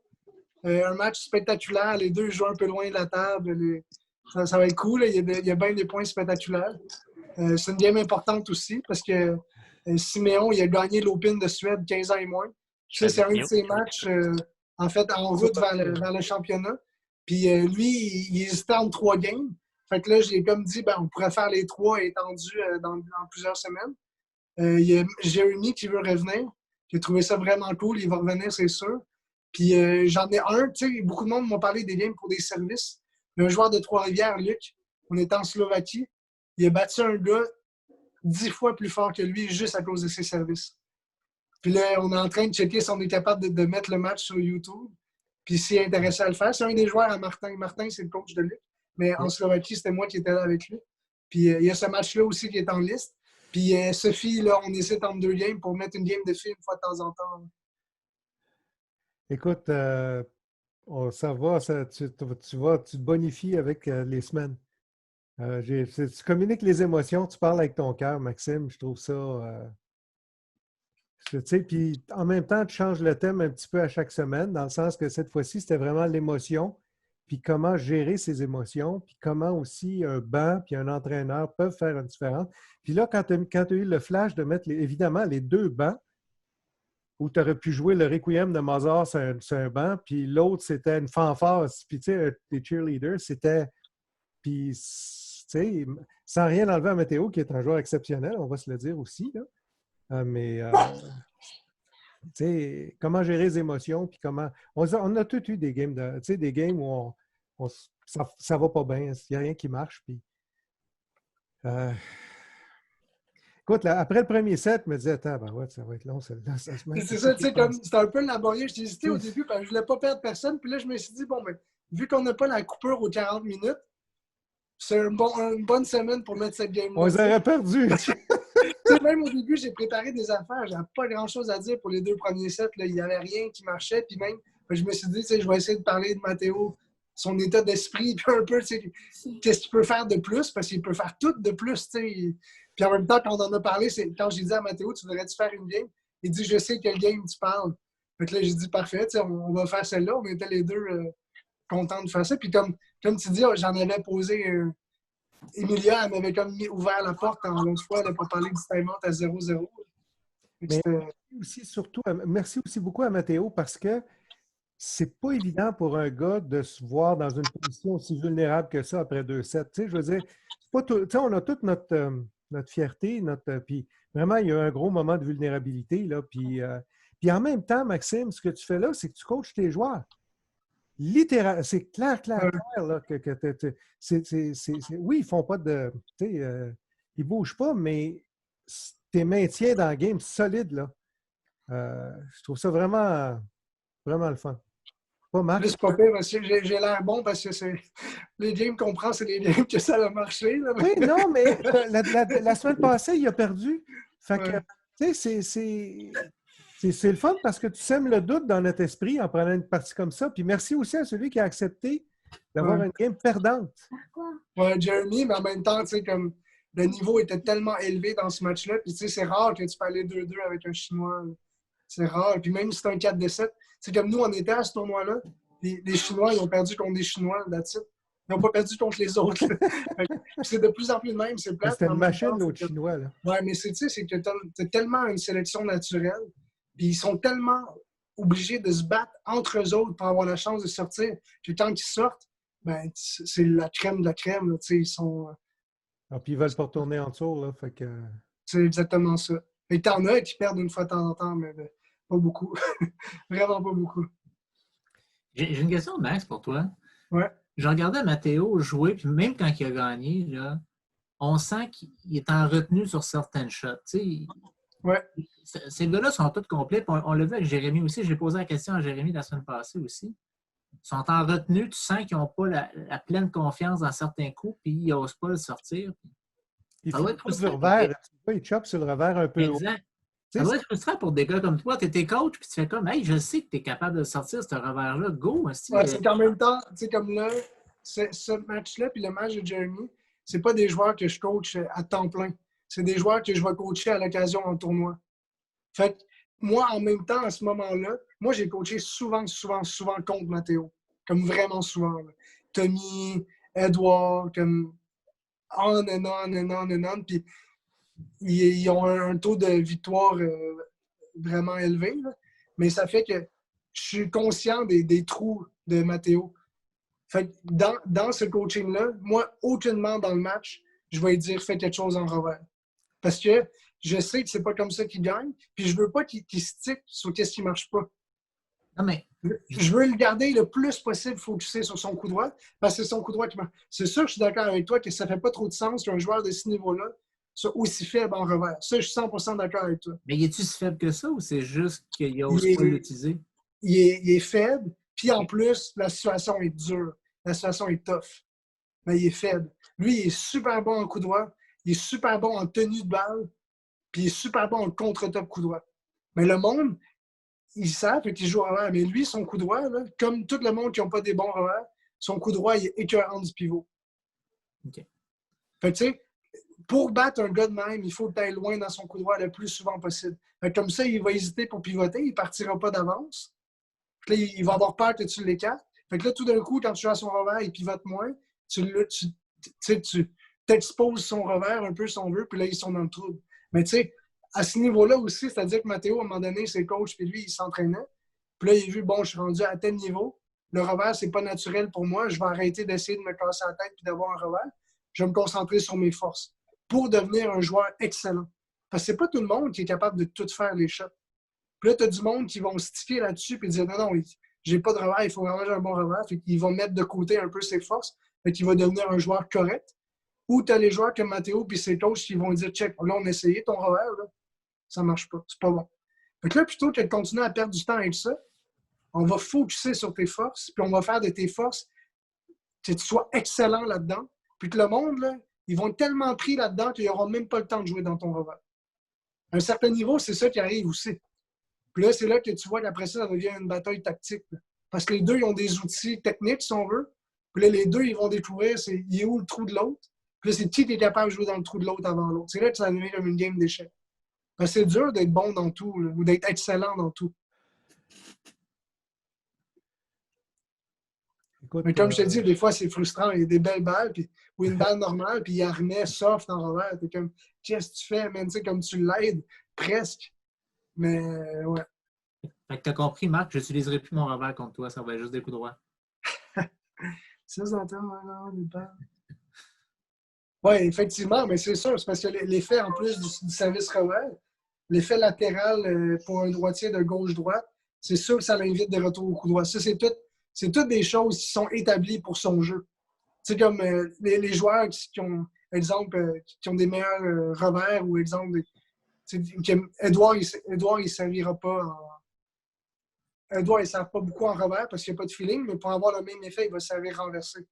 Un match spectaculaire. Les deux jouent un peu loin de la table. Ça va être cool. Là. Il y a bien des points spectaculaires. C'est une game importante aussi parce que Siméon, il a gagné l'Open de Suède 15 ans et moins. C'est un de ses matchs, en fait, en route vers le championnat. Puis lui, il hésitait entre 3 games. Fait que là, j'ai comme dit, on pourrait faire les 3 étendus dans plusieurs semaines. Il y a Jérémy qui veut revenir. J'ai trouvé ça vraiment cool. Il va revenir, c'est sûr. Puis j'en ai un. Tu sais, beaucoup de monde m'ont parlé des games pour des services. Un joueur de Trois-Rivières, Luc, on était en Slovaquie. Il a battu un gars 10 fois plus fort que lui juste à cause de ses services. Puis là, on est en train de checker si on est capable de mettre le match sur YouTube. Puis s'il est intéressé à le faire, c'est un des joueurs à Martin. Martin, c'est le coach de Luc. Mais en Slovaquie, c'était moi qui étais là avec lui. Puis il y a ce match-là aussi qui est en liste. Puis Sophie, là, on hésite entre 2 games pour mettre une game de filles une fois de temps en temps. Écoute, ça va, tu te bonifies avec les semaines. Tu communiques les émotions, tu parles avec ton cœur, Maxime. Je trouve ça. Tu sais, puis en même temps, tu changes le thème un petit peu à chaque semaine, dans le sens que cette fois-ci, c'était vraiment l'émotion, puis comment gérer ces émotions, puis comment aussi un banc puis un entraîneur peuvent faire une différence. Puis là, quand tu as eu le flash de mettre évidemment les 2 bancs, où tu aurais pu jouer le Requiem de Mozart sur un banc, puis l'autre, c'était une fanfare. Puis tu sais, des cheerleaders, c'était... Puis, tu sais, sans rien enlever à Matteo, qui est un joueur exceptionnel, on va se le dire aussi, là. Mais, tu sais, comment gérer les émotions, puis comment... On a tous eu des games, des games où ça va pas bien, il n'y a rien qui marche, puis... Écoute, là, après le premier set, je me disais, attends, ouais, ça va être long, celle-là. C'est ça, tu sais, comme c'était un peu laborieux. J'ai hésité au début parce que je voulais pas perdre personne. Puis là, je me suis dit, bon, mais vu qu'on n'a pas la coupure aux 40 minutes, c'est une bonne semaine pour mettre cette game-là. On les aurait perdus. Même au début, j'ai préparé des affaires. J'avais pas grand-chose à dire pour les 2 premiers sets. Là. Il n'y avait rien qui marchait. Puis même, je me suis dit, je vais essayer de parler de Matteo, son état d'esprit, puis un peu, qu'est-ce qu'il peut faire de plus, parce qu'il peut faire tout de plus, tu sais. Puis en même temps, quand on en a parlé, c'est quand j'ai dit à Matteo, tu voudrais-tu faire une game? Il dit, je sais quelle game tu parles. Fait que là, j'ai dit, parfait, on va faire celle-là. On était les deux contents de faire ça. Puis comme tu dis, j'en avais posé. Emilia, elle m'avait comme ouvert la porte en l'autre fois là, pour parler du time-out à 0-0. Mais merci aussi beaucoup à Matteo parce que c'est pas évident pour un gars de se voir dans une position aussi vulnérable que ça après 2-7. Tu sais, je veux dire, on a toute notre fierté, puis vraiment, il y a un gros moment de vulnérabilité. Là, puis en même temps, Maxime, ce que tu fais là, c'est que tu coaches tes joueurs. Littéralement, c'est clair, là, oui, ils font pas de... ils bougent pas, mais tes maintiens dans le game solide, là. Je trouve ça vraiment, vraiment le fun. Pas mal. Plus pas pire, parce que j'ai l'air bon parce que c'est les games qu'on prend, c'est les games que ça a marché. Là. Oui, non, mais la semaine passée, il a perdu. Fait que, tu sais, c'est le fun parce que tu sèmes le doute dans notre esprit en prenant une partie comme ça. Puis merci aussi à celui qui a accepté d'avoir une game perdante. Ouais, Jeremy, mais en même temps, tu sais, comme le niveau était tellement élevé dans ce match-là. Puis, tu sais, c'est rare que tu peux aller 2-2 avec un Chinois. C'est rare. Puis même si c'est un 4-7, c'est comme nous, on était à ce tournoi-là. Les Chinois, ils ont perdu contre des Chinois, that's it. Ils n'ont pas perdu contre les autres. C'est de plus en plus de même. C'était une machine, l'autre Chinois. Oui, mais c'est que tu as tellement une sélection naturelle. Puis ils sont tellement obligés de se battre entre eux autres pour avoir la chance de sortir. Puis quand ils sortent, ben, c'est la crème de la crème. Là, ils sont... puis ils veulent pas retourner en dessous. Là, fait que... C'est exactement ça. Et t'en as qui perdent une fois de temps en temps, mais pas beaucoup. Vraiment pas beaucoup. J'ai une question, Max, pour toi. Ouais. je regardais Matteo jouer, puis même quand il a gagné, là, on sent qu'il est en retenue sur certaines shots. Ouais. Ces gars-là sont tous complets. On l'a vu avec Jérémy aussi. J'ai posé la question à Jérémy la semaine passée aussi. Ils sont en retenue. Tu sens qu'ils n'ont pas la pleine confiance dans certains coups, puis ils n'osent pas le sortir. Il Ça faut doit être plus le frustrant. revers. Tu vois, il chope sur le revers un peu haut. Exact. Ça doit être frustrant pour des gars comme toi. Tu étais coach, puis tu fais comme, hey, je sais que tu es capable de sortir ce revers-là. Go! Ouais, c'est qu'en même temps, tu sais, comme là, ce match-là, puis le match de Jeremy, c'est pas des joueurs que je coach à temps plein. C'est des joueurs que je vais coacher à l'occasion en tournoi. Fait que moi, en même temps, à ce moment-là, moi, j'ai coaché souvent contre Matteo. Comme vraiment souvent. Là. Tommy, Edouard, comme on and on and on and on. Puis ils ont un taux de victoire vraiment élevé. Là. Mais ça fait que je suis conscient des trous de Matteo. Fait que dans ce coaching-là, moi, aucunement dans le match, je vais lui dire fais quelque chose en revers. Parce que je sais que c'est pas comme ça qu'il gagne, puis je veux pas qu'il stick sur qu'est-ce qui marche pas. Non, mais... Je veux le garder le plus possible focusé sur son coup droit, parce que c'est son coup droit qui marche. C'est sûr que je suis d'accord avec toi que ça fait pas trop de sens qu'un joueur de ce niveau-là soit aussi faible en revers. Ça, je suis 100% d'accord avec toi. Mais est-tu si faible que ça, ou c'est juste qu'il n'ose pas l'utiliser? Il est faible, puis en plus, la situation est dure. La situation est tough. Mais il est faible. Lui, il est super bon en coup droit, il est super bon en tenue de balle, puis il est super bon en contre-top coup droit. Mais le monde, ils savent qu'il joue revers. Mais lui, son coup droit, là, comme tout le monde qui n'a pas des bons revers, son coup droit, il est écœurant du pivot. OK. Fait que, tu sais, pour battre un gars de même, il faut que tu ailles loin dans son coup droit le plus souvent possible. Fait que comme ça, il va hésiter pour pivoter, il ne partira pas d'avance. Là, il va avoir peur que tu l'écartes. Fait que là, tout d'un coup, quand tu as son revers, il pivote moins. Tu t'exposes son revers un peu, si on veut, puis là, ils sont dans le trouble. Mais tu sais, à ce niveau-là aussi, c'est-à-dire que Matteo, à un moment donné, c'est coach, puis lui, il s'entraînait. Puis là, il a vu, bon, je suis rendu à tel niveau. Le revers, c'est pas naturel pour moi. Je vais arrêter d'essayer de me casser la tête puis d'avoir un revers. Je vais me concentrer sur mes forces pour devenir un joueur excellent. Parce que c'est pas tout le monde qui est capable de tout faire les shots. Puis là, tu as du monde qui vont sticker là-dessus et dire, non, j'ai pas de revers, il faut vraiment que j'ai un bon revers. Fait qu'ils vont mettre de côté un peu ses forces. Fait qu'il va devenir un joueur correct. Ou tu as les joueurs comme Matteo puis ses coachs qui vont dire, check, là, on a essayé ton revers, là. Ça marche pas. C'est pas bon. Fait que là, plutôt que de continuer à perdre du temps avec ça, on va focuser sur tes forces, puis on va faire de tes forces que tu sois excellent là-dedans, puis que le monde, là, ils vont être tellement pris là-dedans qu'ils n'auront même pas le temps de jouer dans ton revers. À un certain niveau, c'est ça qui arrive aussi. Puis là, c'est là que tu vois qu'après ça devient une bataille tactique. Là. Parce que les deux, ils ont des outils techniques, si on veut. Puis là, les deux, ils vont découvrir il est où le trou de l'autre. Puis là, c'est qui est capable de jouer dans le trou de l'autre avant l'autre. C'est là que ça devient comme une game d'échecs. Parce que c'est dur d'être bon dans tout, là, ou d'être excellent dans tout. Écoute, mais comme je te dis, des fois, c'est frustrant. Il y a des belles balles, puis, ou une balle normale, puis il remet soft en revers. T'es comme, qu'est-ce que tu fais, man? Tu sais, comme tu l'aides, presque. Mais, ouais. Fait que t'as compris, Marc, je n'utiliserai plus mon revers contre toi, ça va être juste des coups droits. Ça s'entend, non, les balles. Oui, effectivement, mais c'est sûr. C'est parce que l'effet, en plus du service revers, l'effet latéral pour un droitier de gauche-droite, c'est sûr que ça l'invite des retours au coup droit. Ça, c'est toutes des choses qui sont établies pour son jeu. C'est comme les joueurs qui ont, exemple, qui ont des meilleurs revers ou exemple, Edouard, il ne servira pas Edouard, il ne sert pas beaucoup en revers parce qu'il n'y a pas de feeling, mais pour avoir le même effet, il va servir renversé.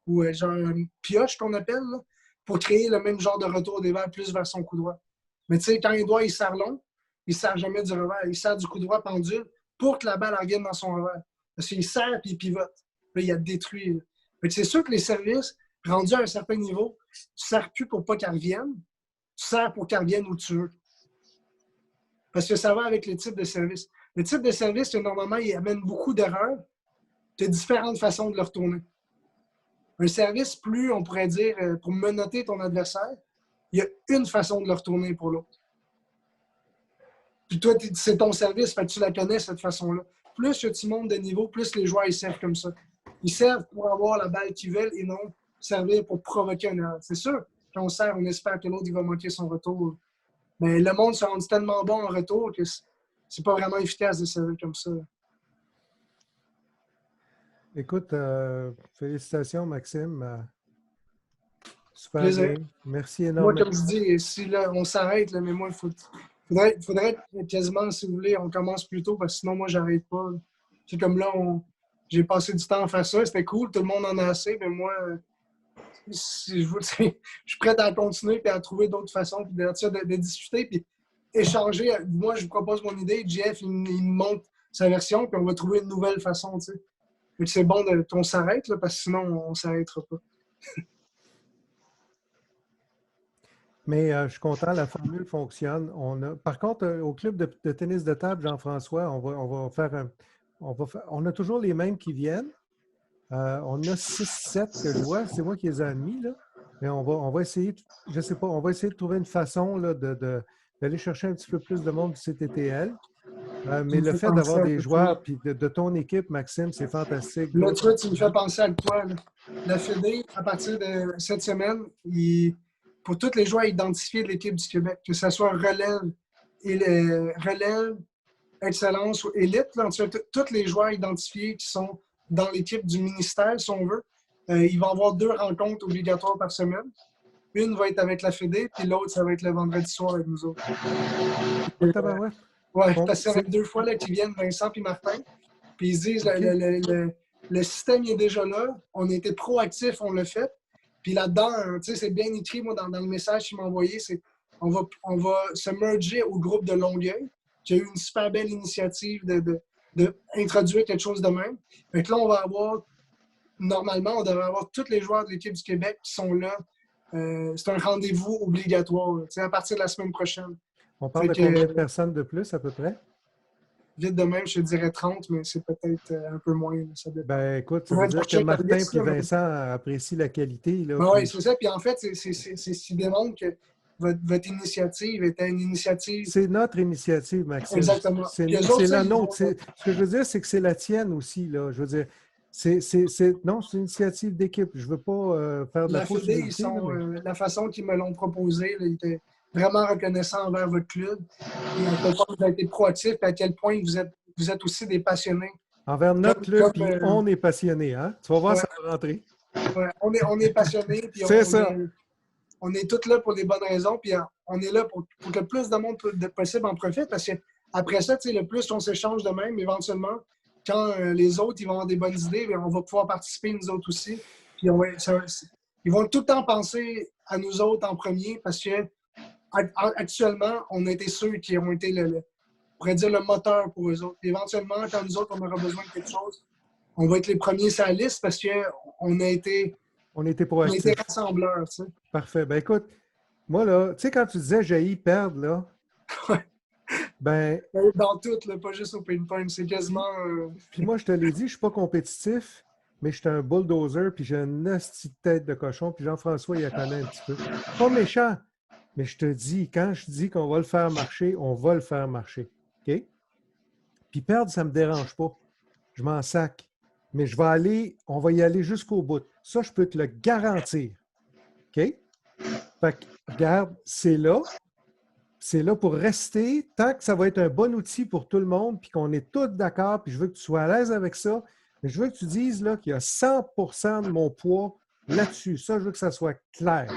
Ou genre une pioche qu'on appelle, là, pour créer le même genre de retour des verres plus vers son coup droit. Mais tu sais, quand Edouard, il sert long, il ne sert jamais du revers. Il sert du coup droit pendule pour que la balle revienne dans son revers. Parce qu'il sert et il pivote. Là, il a détruit. C'est sûr que les services, rendus à un certain niveau, tu ne sers plus pour pas qu'elles reviennent. Tu sers pour qu'elles reviennent où tu veux. Parce que ça va avec les types de services. Le type de service, normalement, il amène beaucoup d'erreurs. Tu as différentes façons de le retourner. Un service, plus, on pourrait dire, pour menotter ton adversaire, il y a une façon de le retourner pour l'autre. Puis toi, c'est ton service, fait que tu la connais, cette façon-là. Plus que tu montes de niveau, plus les joueurs, ils servent comme ça. Ils servent pour avoir la balle qu'ils veulent et non servir pour provoquer un erreur. C'est sûr, quand on sert, on espère que l'autre, il va manquer son retour. Mais le monde se rend tellement bon en retour que c'est pas vraiment efficace de servir comme ça. Écoute, félicitations, Maxime. Super Plaisir. bien. Merci Moi, énormément. comme je dis, si là, on s'arrête, là, mais moi, faudrait quasiment, si vous voulez, on commence plus tôt, parce que sinon, moi, j'arrête pas. Là. C'est comme là, j'ai passé du temps à faire ça, c'était cool, tout le monde en a assez, mais moi, si je suis prêt à continuer et à trouver d'autres façons puis de discuter puis échanger. Moi, je vous propose mon idée, Jeff, il me montre sa version, puis on va trouver une nouvelle façon, tu sais. Fait que c'est bon qu'on s'arrête, là, parce que sinon, on ne s'arrêtera pas. Mais je suis content, la formule fonctionne. Par contre, au club de tennis de table, Jean-François, on a toujours les mêmes qui viennent. On a 6-7 que je vois. C'est moi qui les ai admis, là. Mais on va essayer, je sais pas, on va essayer de trouver une façon là, d'aller chercher un petit peu plus de monde du CTTL. Mais le fait d'avoir des joueurs puis de ton équipe, Maxime, c'est fantastique. Là, tu vois, tu me fais penser à quoi? Là? La Fédé, à partir de cette semaine, pour tous les joueurs identifiés de l'équipe du Québec, que ce soit relève, excellence ou élite, là, tous les joueurs identifiés qui sont dans l'équipe du ministère, si on veut, il va y avoir 2 rencontres obligatoires par semaine. Une va être avec la Fédé, puis l'autre, ça va être le vendredi soir avec nous autres. Oui, parce qu'il y en a 2 fois là, qui viennent, Vincent et Martin. Puis ils disent le système est déjà là, on a été proactifs, on l'a fait. Puis là-dedans, tu sais, c'est bien écrit, moi, dans le message qu'il m'a envoyé, c'est on va se merger au groupe de Longueuil, qui a eu une super belle initiative d'introduire quelque chose de même. Fait que là, on va avoir, normalement, on devrait avoir tous les joueurs de l'équipe du Québec qui sont là. C'est un rendez-vous obligatoire, tu sais, à partir de la semaine prochaine. On parle de combien de personnes de plus, à peu près? Vite de même, je te dirais 30, mais c'est peut-être un peu moins. Ça ben, écoute, ça veut dire que Martin et Vincent apprécient la qualité. Ben oui, c'est ça. Puis en fait, c'est ce qui démontre que votre initiative était une initiative. C'est notre initiative, Maxime. Exactement. C'est la nôtre. Ce que je veux dire, c'est que c'est la tienne aussi. Là. Je veux dire, non, c'est une initiative d'équipe. Je ne veux pas faire de la fausse publicité. La façon qu'ils me l'ont proposé, là, ils étaient vraiment reconnaissants envers votre club. Et à quel point vous avez été proactifs et à quel point vous êtes aussi des passionnés. Envers notre club, puis on est passionnés. Hein? Tu vas voir, ça va rentrer. Ouais, on est passionnés. C'est ça. On est tous là pour les bonnes raisons. Puis on est là pour que le plus de monde possible en profite. Parce qu'après ça, le plus on s'échange de même, éventuellement, quand les autres ils vont avoir des bonnes idées, on va pouvoir participer nous autres aussi. Puis ils vont tout le temps penser à nous autres en premier parce que actuellement, on a été ceux qui ont été on pourrait dire le moteur pour eux autres. Puis éventuellement, quand nous autres, on aura besoin de quelque chose, on va être les premiers sur la liste parce qu'on a été proactifs. On a été rassembleurs. Tu sais. Parfait. Ben écoute, moi, là, tu sais, quand tu disais j'ai perdre, là, ben... Dans tout, là, pas juste au ping-pong, c'est quasiment... Puis moi, je te l'ai dit, je ne suis pas compétitif, mais je suis un bulldozer, puis j'ai une hostie de tête de cochon, puis Jean-François, il la connaît un petit peu. Pas méchant, mais je te dis, quand je dis qu'on va le faire marcher, on va le faire marcher. OK? Puis perdre, ça ne me dérange pas. Je m'en sac. Mais on va y aller jusqu'au bout. Ça, je peux te le garantir. OK? Fait que, regarde, c'est là. C'est là pour rester tant que ça va être un bon outil pour tout le monde, puis qu'on est tous d'accord, puis je veux que tu sois à l'aise avec ça. Mais je veux que tu dises là, qu'il y a 100% de mon poids là-dessus. Ça, je veux que ça soit clair.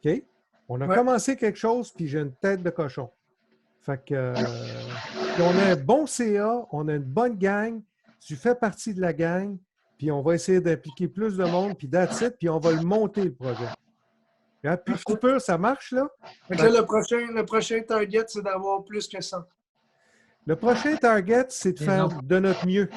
OK? On a commencé quelque chose, puis j'ai une tête de cochon. Fait que, puis on a un bon CA, on a une bonne gang, tu fais partie de la gang, puis on va essayer d'impliquer plus de monde, puis that's it, puis on va le monter, le projet. Hein? Puis coupure, ça marche, là? Donc là, le prochain target, c'est d'avoir plus que ça. Le prochain target, c'est de faire de notre mieux.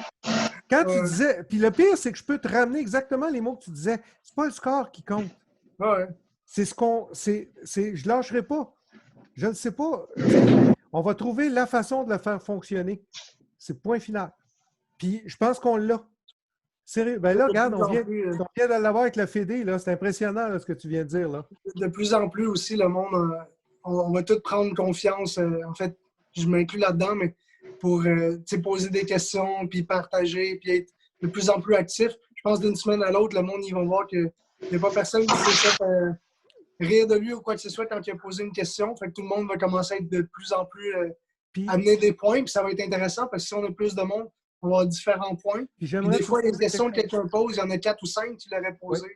Quand tu disais... Puis le pire, c'est que je peux te ramener exactement les mots que tu disais. C'est pas le score qui compte. Ouais. C'est ce qu'on... Je lâcherai pas. Je ne sais pas. On va trouver la façon de le faire fonctionner. C'est point final. Puis je pense qu'on l'a. Sérieux. Ben là, regarde, on vient de l'avoir avec la Fédé. C'est impressionnant là, ce que tu viens de dire. Là. De plus en plus aussi, le monde, on va tous prendre confiance. En fait, je m'inclus là-dedans, mais pour poser des questions, puis partager, puis être de plus en plus actif. Je pense d'une semaine à l'autre, le monde, ils vont voir qu'il n'y a pas personne qui s'est fait rire de lui ou quoi que ce soit quand il a posé une question. Fait que tout le monde va commencer à être de plus en plus amener des points, puis ça va être intéressant parce que si on a plus de monde, avoir différents points. Puis Puis des fois, les questions que quelqu'un pose, il y en a 4 ou 5 qui l'auraient posées.